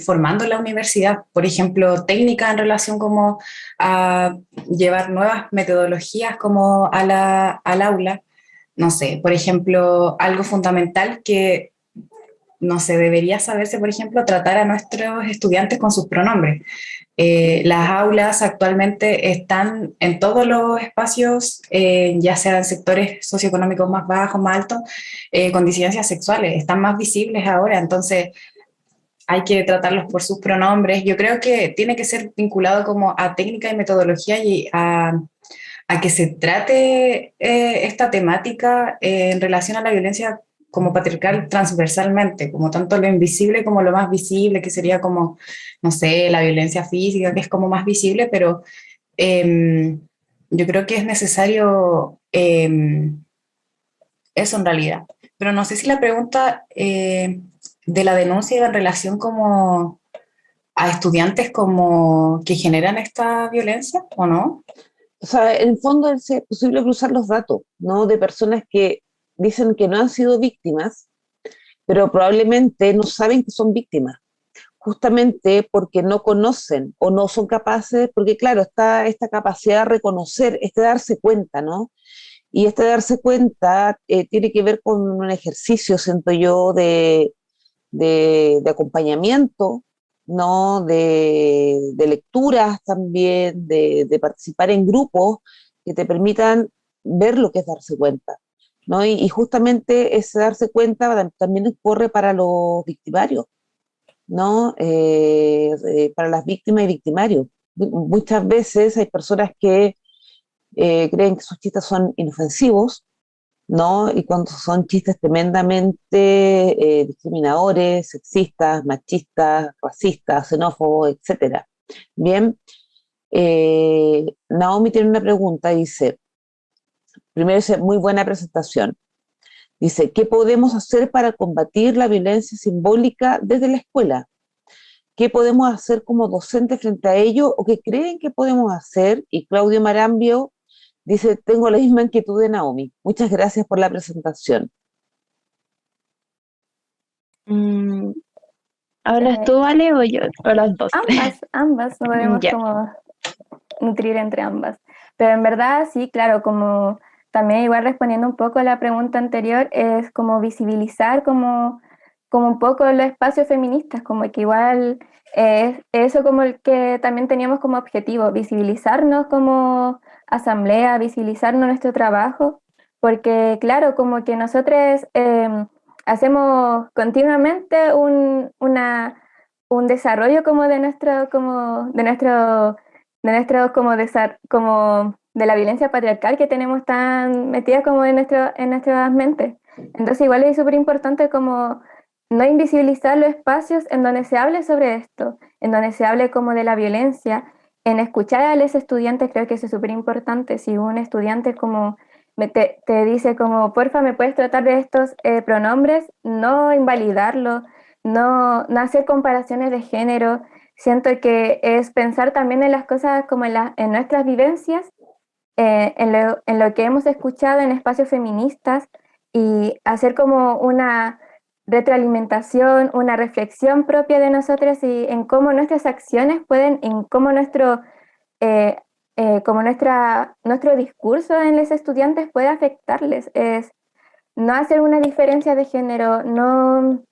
formando en la universidad. Por ejemplo, técnicas en relación como a llevar nuevas metodologías como a al aula. No sé, por ejemplo, algo fundamental que no sé, debería saberse, por ejemplo, tratar a nuestros estudiantes con sus pronombres. Las aulas actualmente están en todos los espacios, ya sean sectores socioeconómicos más bajos, más altos, con disidencias sexuales, están más visibles ahora, entonces hay que tratarlos por sus pronombres. Yo creo que tiene que ser vinculado como a técnica y metodología y a que se trate esta temática en relación a la violencia como patriarcal transversalmente, como tanto lo invisible como lo más visible, que sería como, no sé, la violencia física, que es como más visible, pero eh, yo creo que es necesario eso en realidad. Pero no sé si la pregunta de la denuncia iba en relación como a estudiantes como que generan esta violencia o no. O sea, en el fondo es posible cruzar los datos, ¿no? De personas que dicen que no han sido víctimas, pero probablemente no saben que son víctimas, justamente porque no conocen o no son capaces, porque claro, está esta capacidad de reconocer, este darse cuenta, ¿no? Y este darse cuenta tiene que ver con un ejercicio, siento yo, de acompañamiento, ¿no? De lecturas también, de participar en grupos que te permitan ver lo que es darse cuenta, ¿no? Y justamente ese darse cuenta también corre para los victimarios, ¿no? Para las víctimas y victimarios. Muchas veces hay personas que creen que sus chistes son inofensivos, ¿no? Y cuando son chistes tremendamente discriminadores, sexistas, machistas, racistas, xenófobos, etcétera. Bien, Naomi tiene una pregunta, dice, primero dice, muy buena presentación. Dice, ¿qué podemos hacer para combatir la violencia simbólica desde la escuela? ¿Qué podemos hacer como docentes frente a ello o qué creen que podemos hacer? Y Claudio Marambio dice, tengo la misma inquietud de Naomi. Muchas gracias por la presentación. Mm, ¿hablas Eh, tú, Vale, o yo? O las dos. ambas, no podemos Ya. como nutrir entre ambas. Pero en verdad, sí, claro, como también igual respondiendo un poco a la pregunta anterior, es como visibilizar como un poco los espacios feministas, como que igual es eso como el que también teníamos como objetivo, visibilizarnos como asamblea, visibilizarnos nuestro trabajo, porque claro, como que nosotros hacemos continuamente un desarrollo como de nuestro como de la violencia patriarcal que tenemos tan metida como en nuestras mentes. Entonces igual es súper importante como no invisibilizar los espacios en donde se hable sobre esto, en donde se hable como de la violencia, en escuchar a los estudiantes, creo que eso es súper importante. Si un estudiante como te dice como, porfa, ¿me puedes tratar de estos pronombres? No invalidarlo, no hacer comparaciones de género. Siento que es pensar también en las cosas como en nuestras vivencias, en lo que hemos escuchado en espacios feministas y hacer como una retroalimentación, una reflexión propia de nosotros y en cómo nuestras acciones pueden, en cómo eh, nuestro discurso en los estudiantes puede afectarles. Es no hacer una diferencia de género, no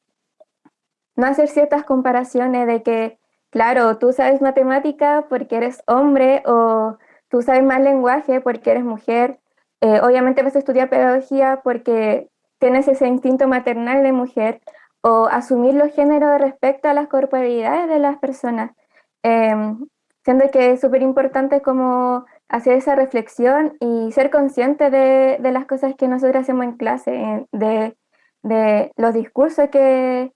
hacer ciertas comparaciones de que, claro, tú sabes matemática porque eres hombre o tú sabes más lenguaje porque eres mujer. Obviamente vas a estudiar pedagogía porque tienes ese instinto maternal de mujer o asumir los géneros respecto a las corporalidades de las personas. Siento que es súper importante como hacer esa reflexión y ser consciente de las cosas que nosotros hacemos en clase, de los discursos que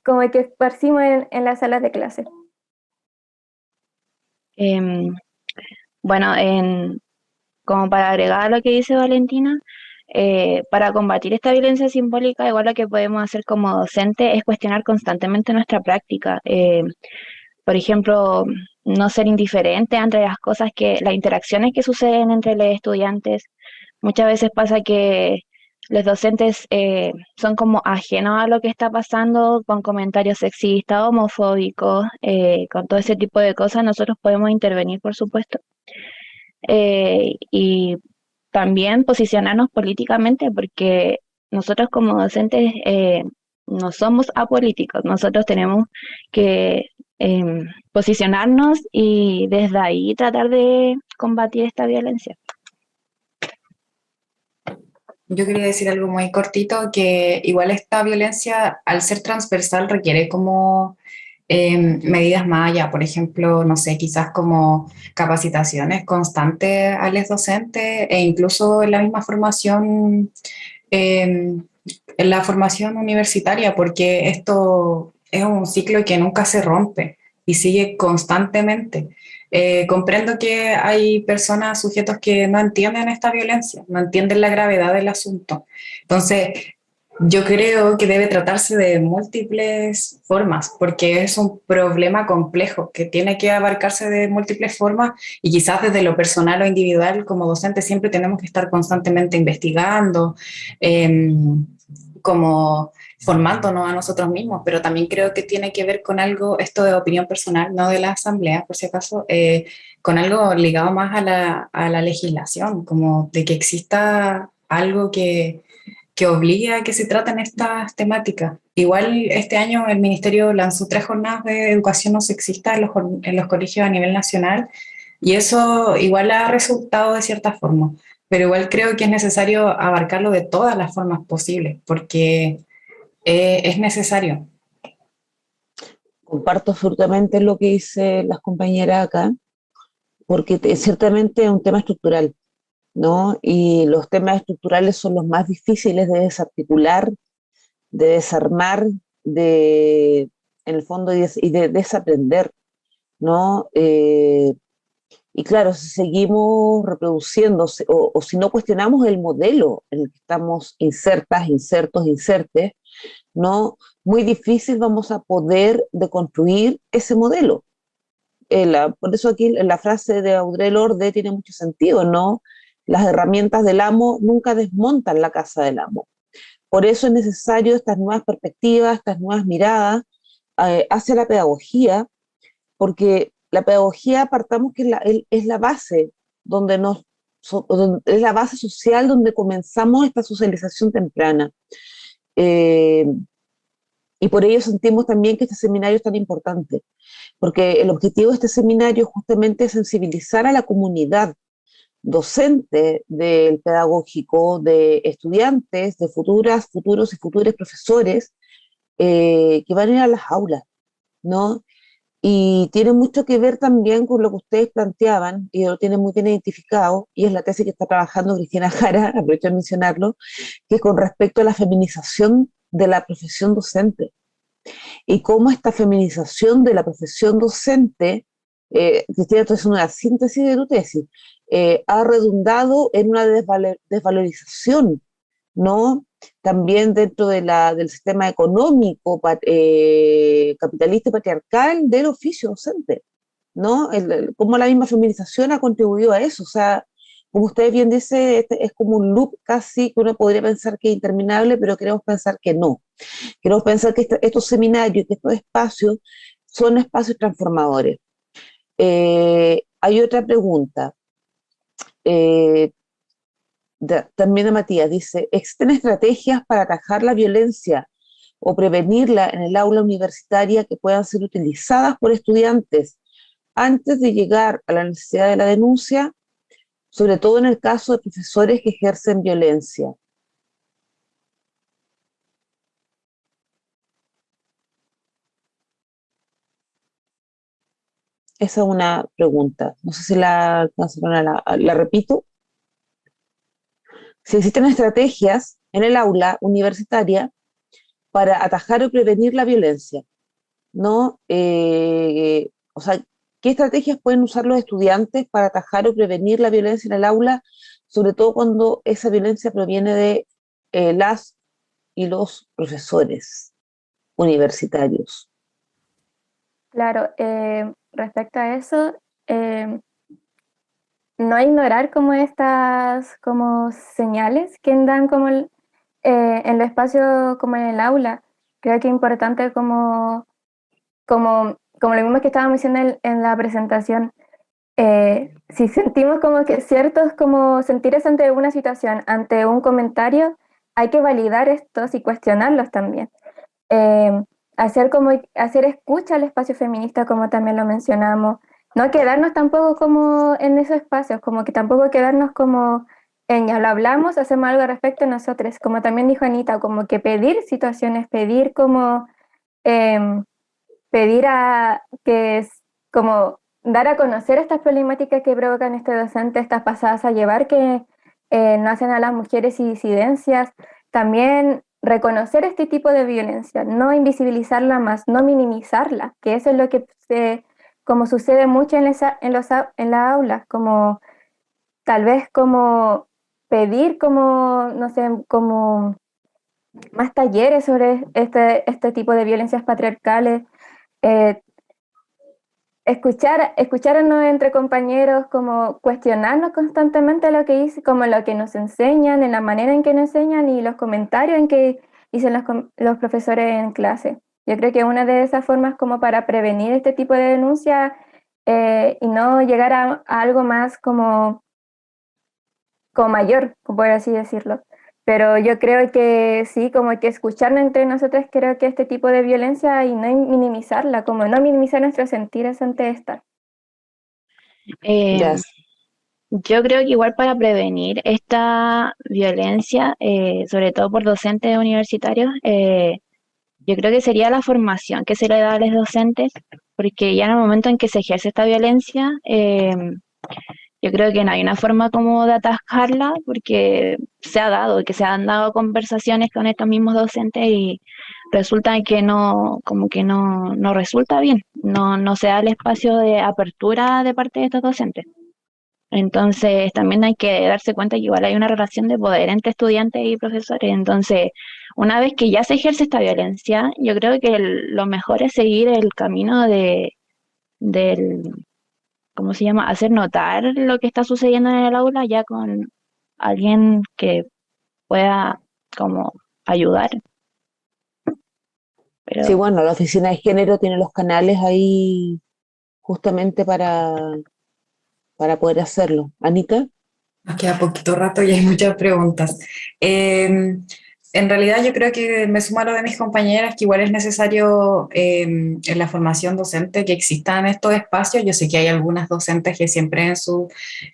como que esparcimos en las salas de clase. Em, bueno, como para agregar a lo que dice Valentina, para combatir esta violencia simbólica, igual lo que podemos hacer como docente es cuestionar constantemente nuestra práctica. Por ejemplo, no ser indiferente ante las interacciones que suceden entre los estudiantes. Muchas veces pasa que los docentes son como ajenos a lo que está pasando con comentarios sexistas, homofóbicos, con todo ese tipo de cosas. Nosotros podemos intervenir, por supuesto. Y también posicionarnos políticamente, porque nosotros como docentes no somos apolíticos, nosotros tenemos que posicionarnos y desde ahí tratar de combatir esta violencia. Yo quería decir algo muy cortito, que igual esta violencia, al ser transversal, requiere como medidas más allá, por ejemplo, no sé, quizás como capacitaciones constantes a los docentes e incluso en la misma formación, en la formación universitaria, porque esto es un ciclo que nunca se rompe y sigue constantemente. Comprendo que hay personas, sujetos que no entienden esta violencia, no entienden la gravedad del asunto. Entonces, yo creo que debe tratarse de múltiples formas, porque es un problema complejo que tiene que abarcarse de múltiples formas y quizás desde lo personal o individual como docente siempre tenemos que estar constantemente investigando, eh, como formándonos a nosotros mismos, pero también creo que tiene que ver con algo, esto de opinión personal, no de la asamblea, por si acaso, con algo ligado más a la legislación, como de que exista algo que obligue a que se traten estas temáticas. Igual este año el Ministerio lanzó 3 jornadas de educación no sexista en los colegios a nivel nacional y eso igual ha resultado de cierta forma, pero igual creo que es necesario abarcarlo de todas las formas posibles porque es necesario. Comparto absolutamente lo que dicen las compañeras acá, porque ciertamente es un tema estructural, ¿no? Y los temas estructurales son los más difíciles de desarticular, de desarmar, en el fondo, y de desaprender, ¿no? Y claro, si seguimos reproduciendo o si no cuestionamos el modelo en el que estamos insertas, insertos, insertes, ¿no? Muy difícil vamos a poder deconstruir ese modelo. Por eso aquí la frase de Audre Lorde tiene mucho sentido, ¿no? Las herramientas del amo nunca desmontan la casa del amo. Por eso es necesario estas nuevas perspectivas, estas nuevas miradas hacia la pedagogía, porque la pedagogía, partamos que es la base donde es la base social donde comenzamos esta socialización temprana. Eh, y por ello sentimos también que este seminario es tan importante, porque el objetivo de este seminario es justamente sensibilizar a la comunidad docente del pedagógico, de estudiantes, de futuros y futuros profesores que van a ir a las aulas, ¿no? Y tiene mucho que ver también con lo que ustedes planteaban, y lo tienen muy bien identificado, y es la tesis que está trabajando Cristina Jara, aprovecho de mencionarlo, que es con respecto a la feminización de la profesión docente, y cómo esta feminización de la profesión docente, Cristina, esto es una síntesis de tu tesis, ha redundado en una desvalorización, ¿no? También dentro del sistema económico capitalista y patriarcal del oficio docente, ¿no? Cómo la misma feminización ha contribuido a eso, o sea, como usted bien dice, este es como un loop casi que uno podría pensar que es interminable, pero queremos pensar que no. Queremos pensar que estos seminarios, que estos espacios son espacios transformadores. Hay otra pregunta. También de Matías, dice, ¿existen estrategias para atajar la violencia o prevenirla en el aula universitaria que puedan ser utilizadas por estudiantes antes de llegar a la necesidad de la denuncia, sobre todo en el caso de profesores que ejercen violencia? Esa es una pregunta. No sé si la repito. Si existen estrategias en el aula universitaria para atajar o prevenir la violencia, ¿no? O sea, ¿Qué estrategias pueden usar los estudiantes para atajar o prevenir la violencia en el aula, sobre todo cuando esa violencia proviene de las y los profesores universitarios? Claro, respecto a eso, no ignorar como estas como señales que dan como en el espacio como en el aula. Creo que es importante como lo mismo que estábamos diciendo en la presentación. Si sentimos como que ciertos como sentires ante una situación, ante un comentario, hay que validar estos y cuestionarlos también. Eh, hacer escucha al espacio feminista, como también lo mencionamos, no quedarnos tampoco como en esos espacios, como que tampoco quedarnos como en ya lo hablamos, hacemos algo al respecto a nosotros, como también dijo Anita, como que pedir situaciones, pedir como em, pedir a que es como dar a conocer estas problemáticas que provocan este docente, estas pasadas a llevar que no hacen a las mujeres y disidencias, también reconocer este tipo de violencia, no invisibilizarla más, no minimizarla, que eso es lo que como sucede mucho en las aulas, como tal vez como pedir como, no sé, como más talleres sobre este tipo de violencias patriarcales, eh, escucharnos entre compañeros, como cuestionarnos constantemente lo que dice, como lo que nos enseñan, en la manera en que nos enseñan y los comentarios en que dicen los profesores en clase. Yo creo que una de esas formas como para prevenir este tipo de denuncias y no llegar a algo más como mayor, por así decirlo. Pero yo creo que sí, como que escucharnos entre nosotros, creo que este tipo de violencia y no minimizarla, como no minimizar nuestros sentires ante esta. Eh, Ya, yo creo que igual para prevenir esta violencia, sobre todo por docentes universitarios, yo creo que sería la formación que se le da a los docentes, porque ya en el momento en que se ejerce esta violencia, yo creo que no hay una forma como de atajarla, porque se ha dado, que se han dado conversaciones con estos mismos docentes y resulta que no, como que no resulta bien, no se da el espacio de apertura de parte de estos docentes. Entonces, también hay que darse cuenta que igual hay una relación de poder entre estudiantes y profesores. Entonces, una vez que ya se ejerce esta violencia, yo creo que lo mejor es seguir el camino del, ¿cómo se llama? Hacer notar lo que está sucediendo en el aula ya con alguien que pueda como ayudar. sí, Pero bueno, la oficina de género tiene los canales ahí justamente para poder hacerlo. Anita, Nos queda poquito rato y hay muchas preguntas. En realidad yo creo que me sumo a lo de mis compañeras, que igual es necesario en la formación docente que existan estos espacios. Yo sé que hay algunas docentes que siempre en su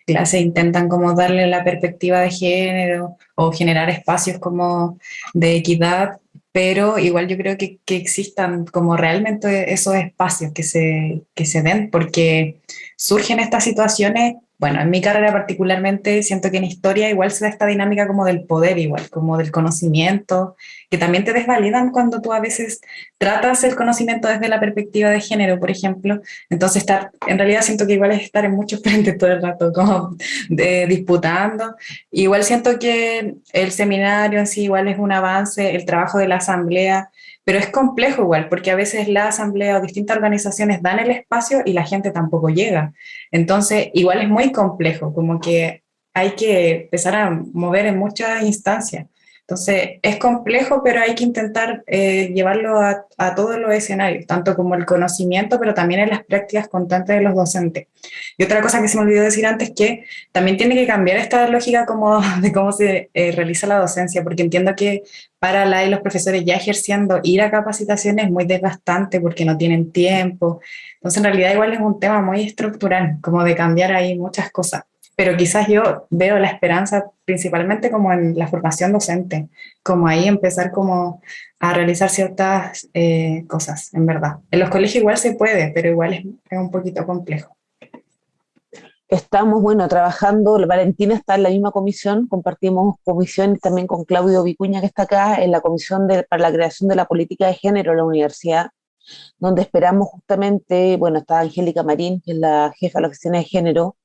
clase intentan como darle la perspectiva de género o generar espacios como de equidad, pero igual yo creo que existan como realmente esos espacios que se den, porque surgen estas situaciones. Bueno, en mi carrera particularmente siento que en historia igual se da esta dinámica como del poder, igual como del conocimiento, que también te desvalidan cuando tú a veces tratas el conocimiento desde la perspectiva de género, por ejemplo. Entonces, en realidad siento que igual es estar en muchos frentes todo el rato, como disputando. Igual siento que el seminario en sí igual es un avance, el trabajo de la asamblea, pero es complejo igual, porque a veces la asamblea o distintas organizaciones dan el espacio y la gente tampoco llega. Entonces, igual es muy complejo, como que hay que empezar a mover en muchas instancias. Entonces, es complejo, pero hay que intentar llevarlo a todos los escenarios, tanto como el conocimiento, pero también en las prácticas constantes de los docentes. Y otra cosa que se me olvidó decir antes, que también tiene que cambiar esta lógica como de cómo se realiza la docencia, porque entiendo que para la y los profesores ya ejerciendo, ir a capacitaciones es muy desgastante porque no tienen tiempo. Entonces, en realidad igual es un tema muy estructural, como de cambiar ahí muchas cosas. Pero quizás yo veo la esperanza principalmente como en la formación docente, como ahí empezar como a realizar ciertas cosas, en verdad. En los colegios igual se puede, pero igual es un poquito complejo. estamos, bueno, trabajando, Valentina está en la misma comisión, compartimos comisión también con Claudio Vicuña, que está acá, en la comisión para la creación de la política de género en la universidad. donde esperamos justamente, bueno, está Angélica Marín, que es la jefa de la Oficina de Género,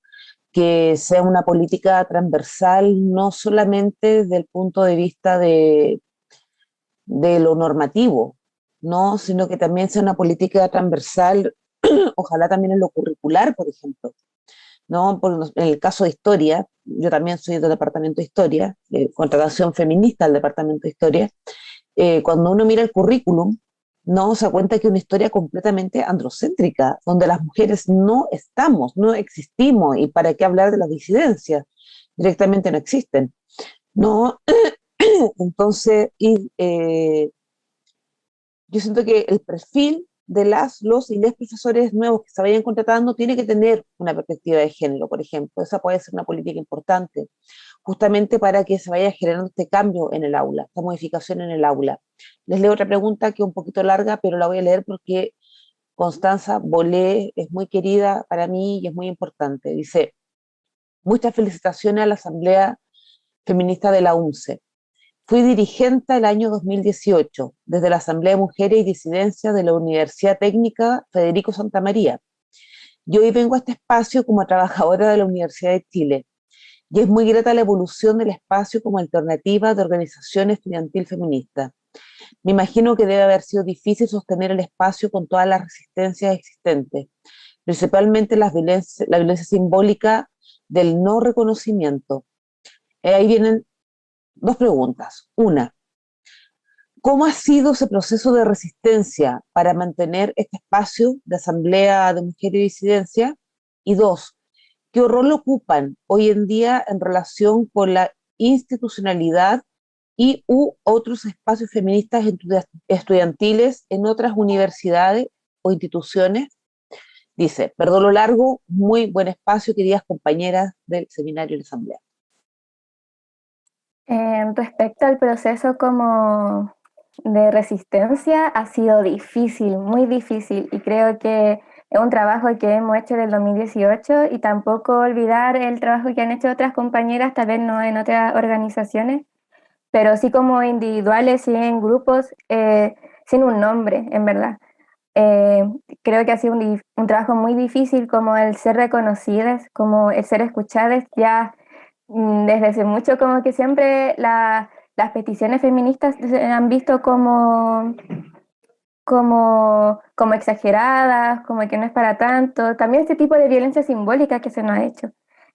que sea una política transversal, no solamente desde el punto de vista de lo normativo, ¿no? Sino que también sea una política transversal, ojalá también en lo curricular, por ejemplo, ¿no? En el caso de historia, yo también soy del departamento de historia, contratación feminista del departamento de historia, cuando uno mira el currículum, no se da cuenta que es una historia completamente androcéntrica, donde las mujeres no estamos, no existimos, y para qué hablar de las disidencias, directamente no existen, ¿no? Entonces, yo siento que el perfil de los y les profesores nuevos que se vayan contratando tiene que tener una perspectiva de género, por ejemplo. Esa puede ser una política importante, justamente para que se vaya generando este cambio en el aula, esta modificación en el aula. Les leo otra pregunta que es un poquito larga, pero la voy a leer porque Constanza Bolé es muy querida para mí y es muy importante. Dice, muchas felicitaciones a la Asamblea Feminista de la UNCE. Fui dirigente el año 2018 desde la Asamblea de Mujeres y Disidencias de la Universidad Técnica Federico Santa María. Y hoy vengo a este espacio como trabajadora de la Universidad de Chile. Y es muy grata la evolución del espacio como alternativa de organización estudiantil feminista. Me imagino que debe haber sido difícil sostener el espacio con todas las resistencias existentes, principalmente la violencia simbólica del no reconocimiento. Ahí vienen dos preguntas. Una, ¿cómo ha sido ese proceso de resistencia para mantener este espacio de asamblea de mujeres y disidencia? Y dos, ¿qué rol ocupan hoy en día en relación con la institucionalidad y u otros espacios feministas estudiantiles en otras universidades o instituciones? Dice, perdón lo largo, muy buen espacio, queridas compañeras del seminario de la asamblea. Respecto al proceso como de resistencia, ha sido difícil, muy difícil, y creo que es un trabajo que hemos hecho del 2018 y tampoco olvidar el trabajo que han hecho otras compañeras, tal vez no en otras organizaciones, pero sí como individuales y en grupos, sin un nombre, en verdad. Eh, Creo que ha sido un trabajo muy difícil como el ser reconocidas, como el ser escuchadas, ya desde hace mucho como que siempre las peticiones feministas se han visto como exageradas, como que no es para tanto. También este tipo de violencia simbólica que se nos ha hecho.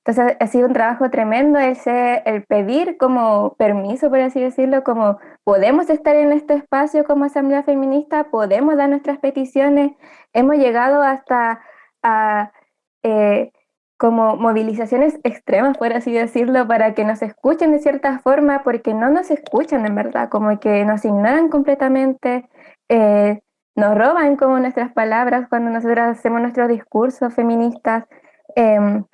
Entonces ha sido un trabajo tremendo el pedir como permiso, por así decirlo, como podemos estar en este espacio como asamblea feminista, podemos dar nuestras peticiones. Hemos llegado hasta a como movilizaciones extremas, por así decirlo, para que nos escuchen de cierta forma, porque no nos escuchan en verdad, como que nos ignoran completamente. eh, Nos roban como nuestras palabras cuando nosotros hacemos nuestros discursos feministas. em,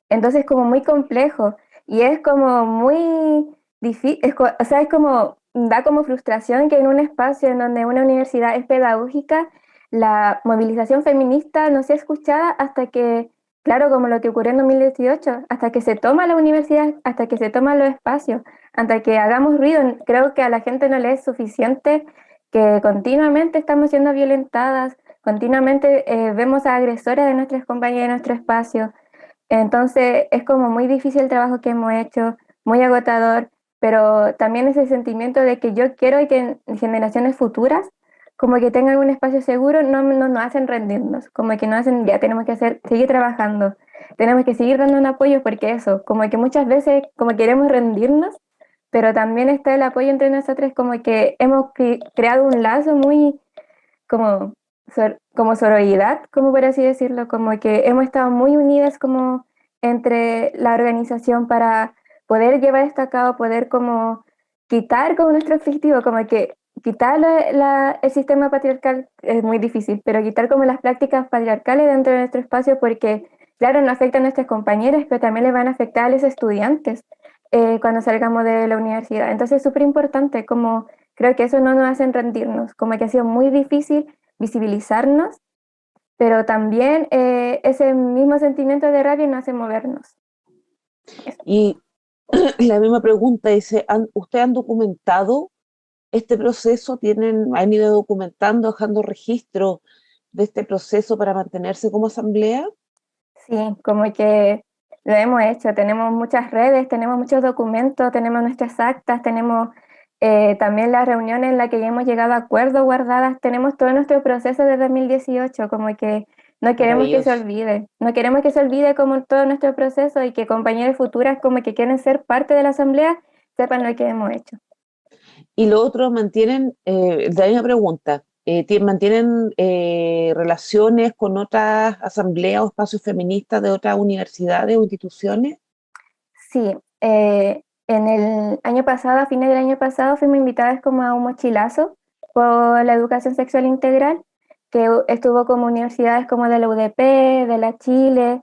entonces como muy complejo y es como muy difícil, o sea, es como, da como frustración que en un espacio en donde una universidad es pedagógica, la movilización feminista no sea escuchada hasta que, claro, como lo que ocurrió en 2018, hasta que se toma la universidad, hasta que se toman los espacios, hasta que hagamos ruido. Creo que a la gente no le es suficiente que continuamente estamos siendo violentadas, continuamente vemos a agresores de nuestras compañeras en nuestro espacio. Entonces es como muy difícil el trabajo que hemos hecho, muy agotador, pero también ese sentimiento de que yo quiero que en generaciones futuras como que tengan un espacio seguro, no nos hacen rendirnos, como que nos hacen, ya tenemos que seguir trabajando, tenemos que seguir dando un apoyo porque eso, como que muchas veces como queremos rendirnos, pero también está el apoyo entre nosotros, como que hemos creado un lazo muy como, como sororidad, como por así decirlo, como que hemos estado muy unidas como entre la organización para poder llevar esto a cabo, poder como quitar como nuestro objetivo, como que quitar el sistema patriarcal es muy difícil, pero quitar como las prácticas patriarcales dentro de nuestro espacio porque, claro, no afecta a nuestras compañeras, pero también les van a afectar a los estudiantes cuando salgamos de la universidad. Entonces es súper importante como creo que eso no nos hace rendirnos, como que ha sido muy difícil visibilizarnos, pero también ese mismo sentimiento de rabia nos hace movernos. Y la misma pregunta dice, ¿ustedes han documentado este proceso? ¿Han ido documentando, dejando registro de este proceso para mantenerse como asamblea? Sí, como que lo hemos hecho, tenemos muchas redes, tenemos muchos documentos, tenemos nuestras actas, tenemos también las reuniones en las que ya hemos llegado a acuerdos guardadas, tenemos todo nuestro proceso de 2018, como que no queremos que se Maravilloso. olvide, no queremos que se olvide como todo nuestro proceso y que compañeras futuras como que quieren ser parte de la asamblea sepan lo que hemos hecho. Y lo otro, mantienen, la misma pregunta, ¿mantienen relaciones con otras asambleas o espacios feministas de otras universidades o instituciones? Sí, en el año pasado, a fines del año pasado, fuimos invitadas como a un mochilazo por la educación sexual integral, que estuvo como universidades como de la UDP, de la Chile,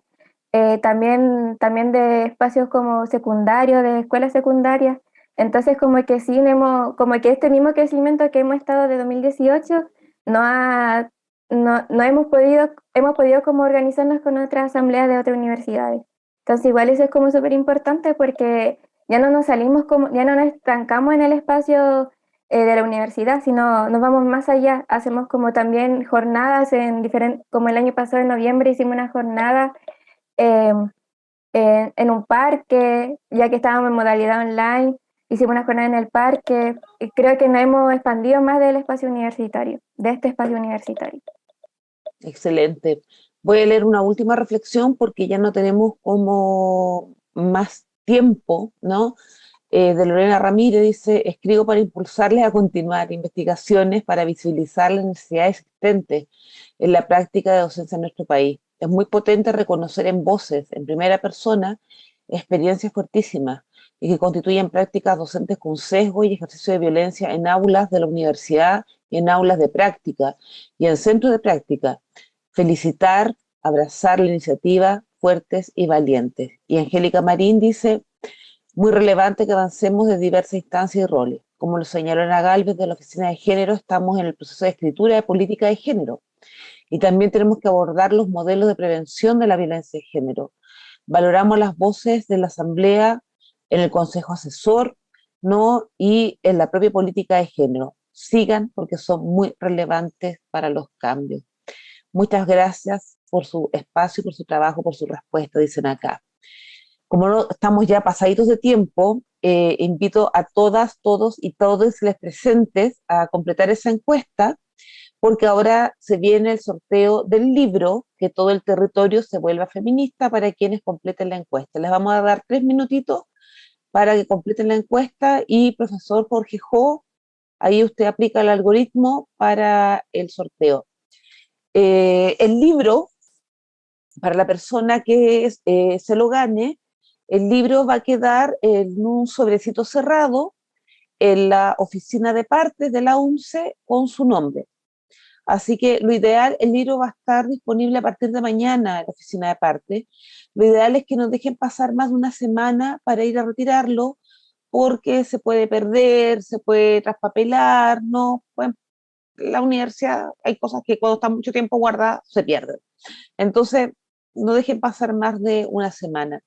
también de espacios como secundarios, de escuelas secundarias. Entonces, como que sí, como que este mismo crecimiento que hemos estado de 2018, no, no hemos podido como organizarnos con otras asambleas de otras universidades. Entonces igual eso es como súper importante porque ya no nos salimos como, ya no nos estancamos en el espacio de la universidad, sino nos vamos más allá. Hacemos como también jornadas en diferentes, como el año pasado en noviembre hicimos una jornada eh, en un parque, ya que estábamos en modalidad online, hicimos una jornada en el parque. Y creo que nos hemos expandido más del espacio universitario, de este espacio universitario. Excelente. Voy a leer una última reflexión porque ya no tenemos como más tiempo, ¿no? De Lorena Ramírez dice, escribo para impulsarles a continuar investigaciones para visibilizar las necesidades existentes en la práctica de docencia en nuestro país. Es muy potente reconocer en voces, en primera persona, experiencias fuertísimas y que constituyen prácticas docentes con sesgo y ejercicio de violencia en aulas de la universidad y en aulas de práctica y en centros de práctica. Felicitar, abrazar la iniciativa, fuertes y valientes. Y Angélica Marín dice, muy relevante que avancemos de diversas instancias y roles. Como lo señaló Ana Gálvez de la Oficina de Género, estamos en el proceso de escritura de política de género y también tenemos que abordar los modelos de prevención de la violencia de género. Valoramos las voces de la Asamblea en el Consejo Asesor, ¿no? Y en la propia política de género. Sigan porque son muy relevantes para los cambios. Muchas gracias por su espacio, por su trabajo, por su respuesta, dicen acá. Como no, estamos ya pasaditos de tiempo, invito a todas, todos y todos les presentes a completar esa encuesta, porque ahora se viene el sorteo del libro, que todo el territorio se vuelva feminista para quienes completen la encuesta. Les vamos a dar 3 minutitos para que completen la encuesta y profesor Jorge Jo, ahí usted aplica el algoritmo para el sorteo. El libro, para la persona que se lo gane, el libro va a quedar en un sobrecito cerrado en la oficina de partes de la UNCE con su nombre. Así que lo ideal, el libro va a estar disponible a partir de mañana en la oficina de partes. Lo ideal es que nos dejen pasar más de una semana para ir a retirarlo, porque se puede perder, se puede traspapelar, ¿no? Bueno, la universidad hay cosas que cuando están mucho tiempo guardadas se pierden. Entonces, no dejen pasar más de una semana.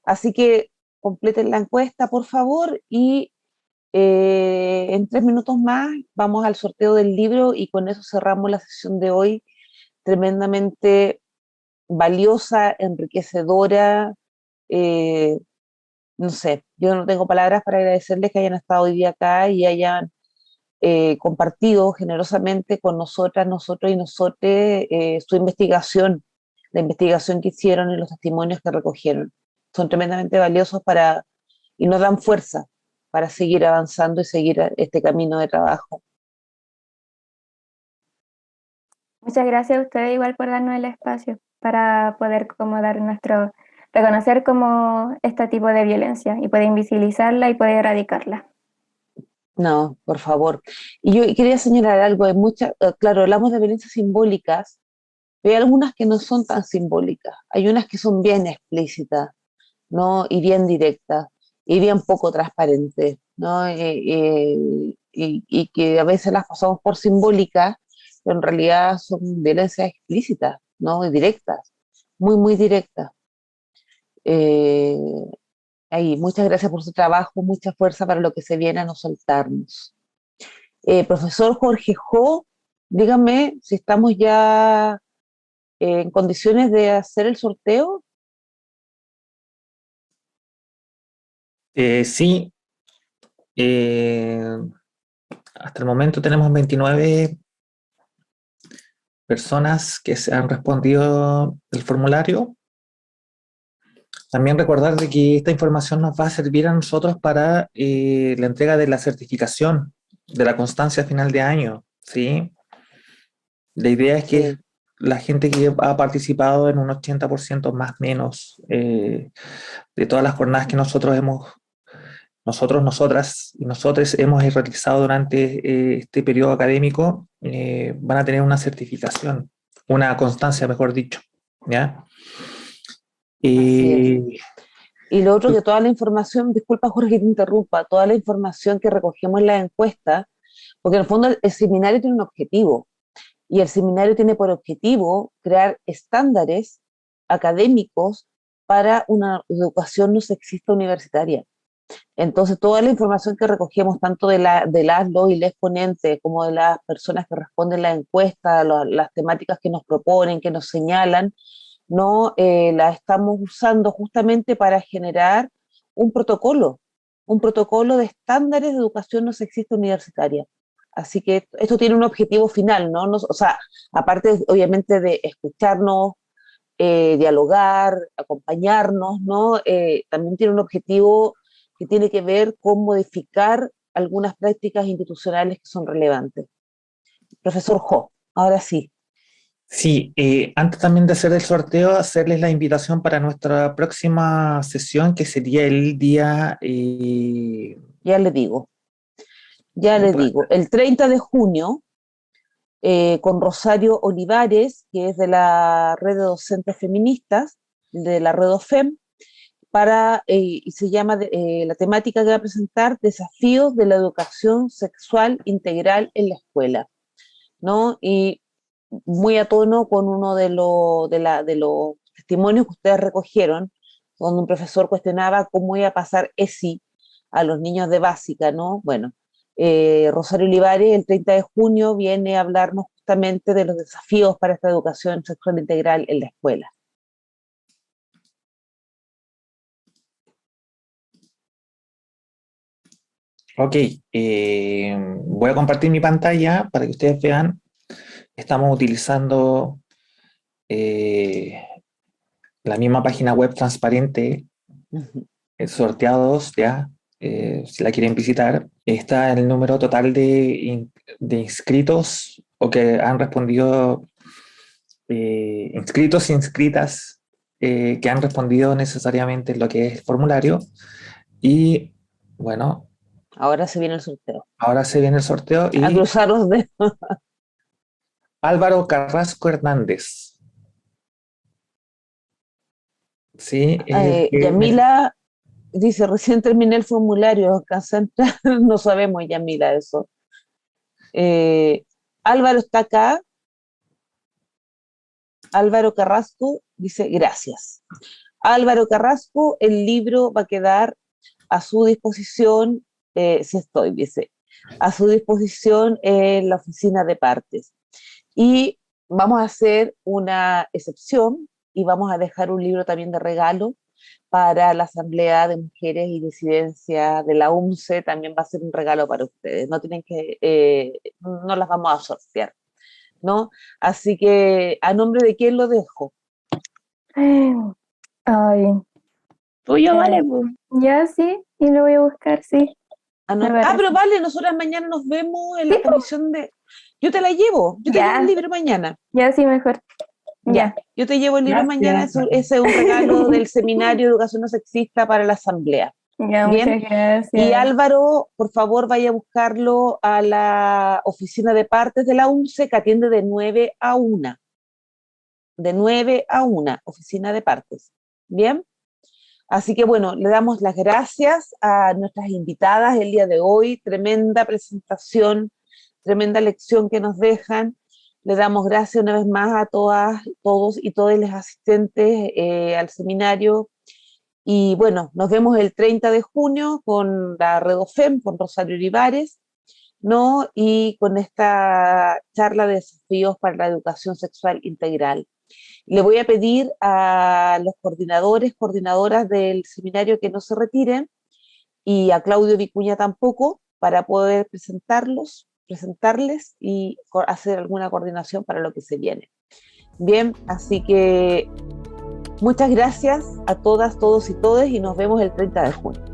Así que completen la encuesta, por favor, y en 3 minutos más vamos al sorteo del libro y con eso cerramos la sesión de hoy, tremendamente valiosa, enriquecedora. eh, no sé, yo no tengo palabras para agradecerles que hayan estado hoy día acá y hayan compartido generosamente con nosotras, nosotros y nosotres su investigación, la investigación que hicieron y los testimonios que recogieron. Son tremendamente valiosos y nos dan fuerza para seguir avanzando y seguir este camino de trabajo. Muchas gracias a ustedes igual por darnos el espacio para poder como dar reconocer como este tipo de violencia y poder invisibilizarla y poder erradicarla. No, por favor. Y yo quería señalar algo, hay muchas, claro, hablamos de violencias simbólicas, pero hay algunas que no son tan simbólicas, hay unas que son bien explícitas, ¿no? Y bien directas, y bien poco transparentes, ¿no? Y que a veces las pasamos por simbólicas, pero en realidad son violencias explícitas, ¿no? Y directas, muy, muy directas. Eh, Ahí, muchas gracias por su trabajo, mucha fuerza para lo que se viene a no soltarnos. Profesor Jorge Jo, dígame si estamos ya en condiciones de hacer el sorteo. Sí, hasta el momento tenemos 29 personas que se han respondido el formulario. También recordar de que esta información nos va a servir a nosotros para la entrega de la certificación de la constancia a final de año, ¿sí? La idea es que Sí. la gente que ha participado en un 80% más o menos de todas las jornadas que nosotros, nosotras y nosotros hemos realizado durante este periodo académico, van a tener una certificación, una constancia, mejor dicho, ¿ya? Así es. Eh, Y lo otro, que toda la información, disculpa Jorge que te interrumpa, toda la información que recogemos en la encuesta, porque en el fondo el seminario tiene un objetivo, y el seminario tiene por objetivo crear estándares académicos para una educación no sexista universitaria. Entonces, toda la información que recogemos, tanto de los y les ponentes, como de las personas que responden la encuesta, las temáticas que nos proponen, que nos señalan, no la estamos usando justamente para generar un protocolo de estándares de educación no sexista universitaria. Así que esto tiene un objetivo final, ¿no? O sea, aparte obviamente de escucharnos, dialogar, acompañarnos, ¿no? También tiene un objetivo que tiene que ver con modificar algunas prácticas institucionales que son relevantes. Profesor Jo, ahora sí. Sí, antes también de hacer el sorteo, hacerles la invitación para nuestra próxima sesión, que sería el día... Ya le digo, el 30 de junio, con Rosario Olivares, que es de la Red de Docentes Feministas, de la Red OFEM, y se llama, la temática que va a presentar, Desafíos de la Educación Sexual Integral en la Escuela, ¿no? Y muy a tono con uno de los testimonios que ustedes recogieron, donde un profesor cuestionaba cómo iba a pasar ESI a los niños de básica, ¿no? Bueno, Rosario Olivares el 30 de junio viene a hablarnos justamente de los desafíos para esta educación sexual integral en la escuela. Ok, voy a compartir mi pantalla para que ustedes vean. Estamos utilizando la misma página web transparente, sorteados ya, si la quieren visitar. Está el número total de inscritos o que han respondido, inscritos e inscritas que han respondido necesariamente lo que es el formulario. Y bueno, Ahora se viene el sorteo. ahora se viene el sorteo A y cruzar los dedos. Álvaro Carrasco Hernández. Sí, Yamila dice, recién terminé el formulario, alcancé a entrar, no sabemos, Yamila, eso. Álvaro está acá. Álvaro Carrasco dice, gracias. Álvaro Carrasco, el libro va a quedar a su disposición, si estoy, dice, a su disposición en la oficina de partes. Y vamos a hacer una excepción y vamos a dejar un libro también de regalo para la Asamblea de Mujeres y Disidencia de la UNCE, también va a ser un regalo para ustedes, no tienen que, no las vamos a sortear, ¿no? Así que, ¿a nombre de quién lo dejo? Ay, Tuyo, vale, ay. pues. Ya sí, y lo voy a buscar, sí. Me parece. Pero vale, nosotras mañana nos vemos en Sí, la comisión de... Yo te la llevo, yo te llevo Ya. el libro mañana. Ya sí, mejor. Ya. Yo te llevo el libro mañana, ese es un regalo del Seminario de Educación No Sexista para la Asamblea. Ya, Bien. muchas gracias. Y Álvaro, por favor, vaya a buscarlo a la oficina de partes de la UNCE, que atiende de 9 a 1. De 9 a 1, oficina de partes. Bien. Así que bueno, le damos las gracias a nuestras invitadas el día de hoy. Tremenda presentación, tremenda lección que nos dejan. Le damos gracias una vez más a todas, todos y todas los asistentes al seminario. Y bueno, nos vemos el 30 de junio con la Red OFEM, con Rosario Olivares. ¿no? Y con esta charla de desafíos para la educación sexual integral. Le voy a pedir a los coordinadores, coordinadoras del seminario que no se retiren, y a Claudio Vicuña tampoco, para poder presentarles y hacer alguna coordinación para lo que se viene. Bien, así que muchas gracias a todas, todos y todes, y nos vemos el 30 de junio.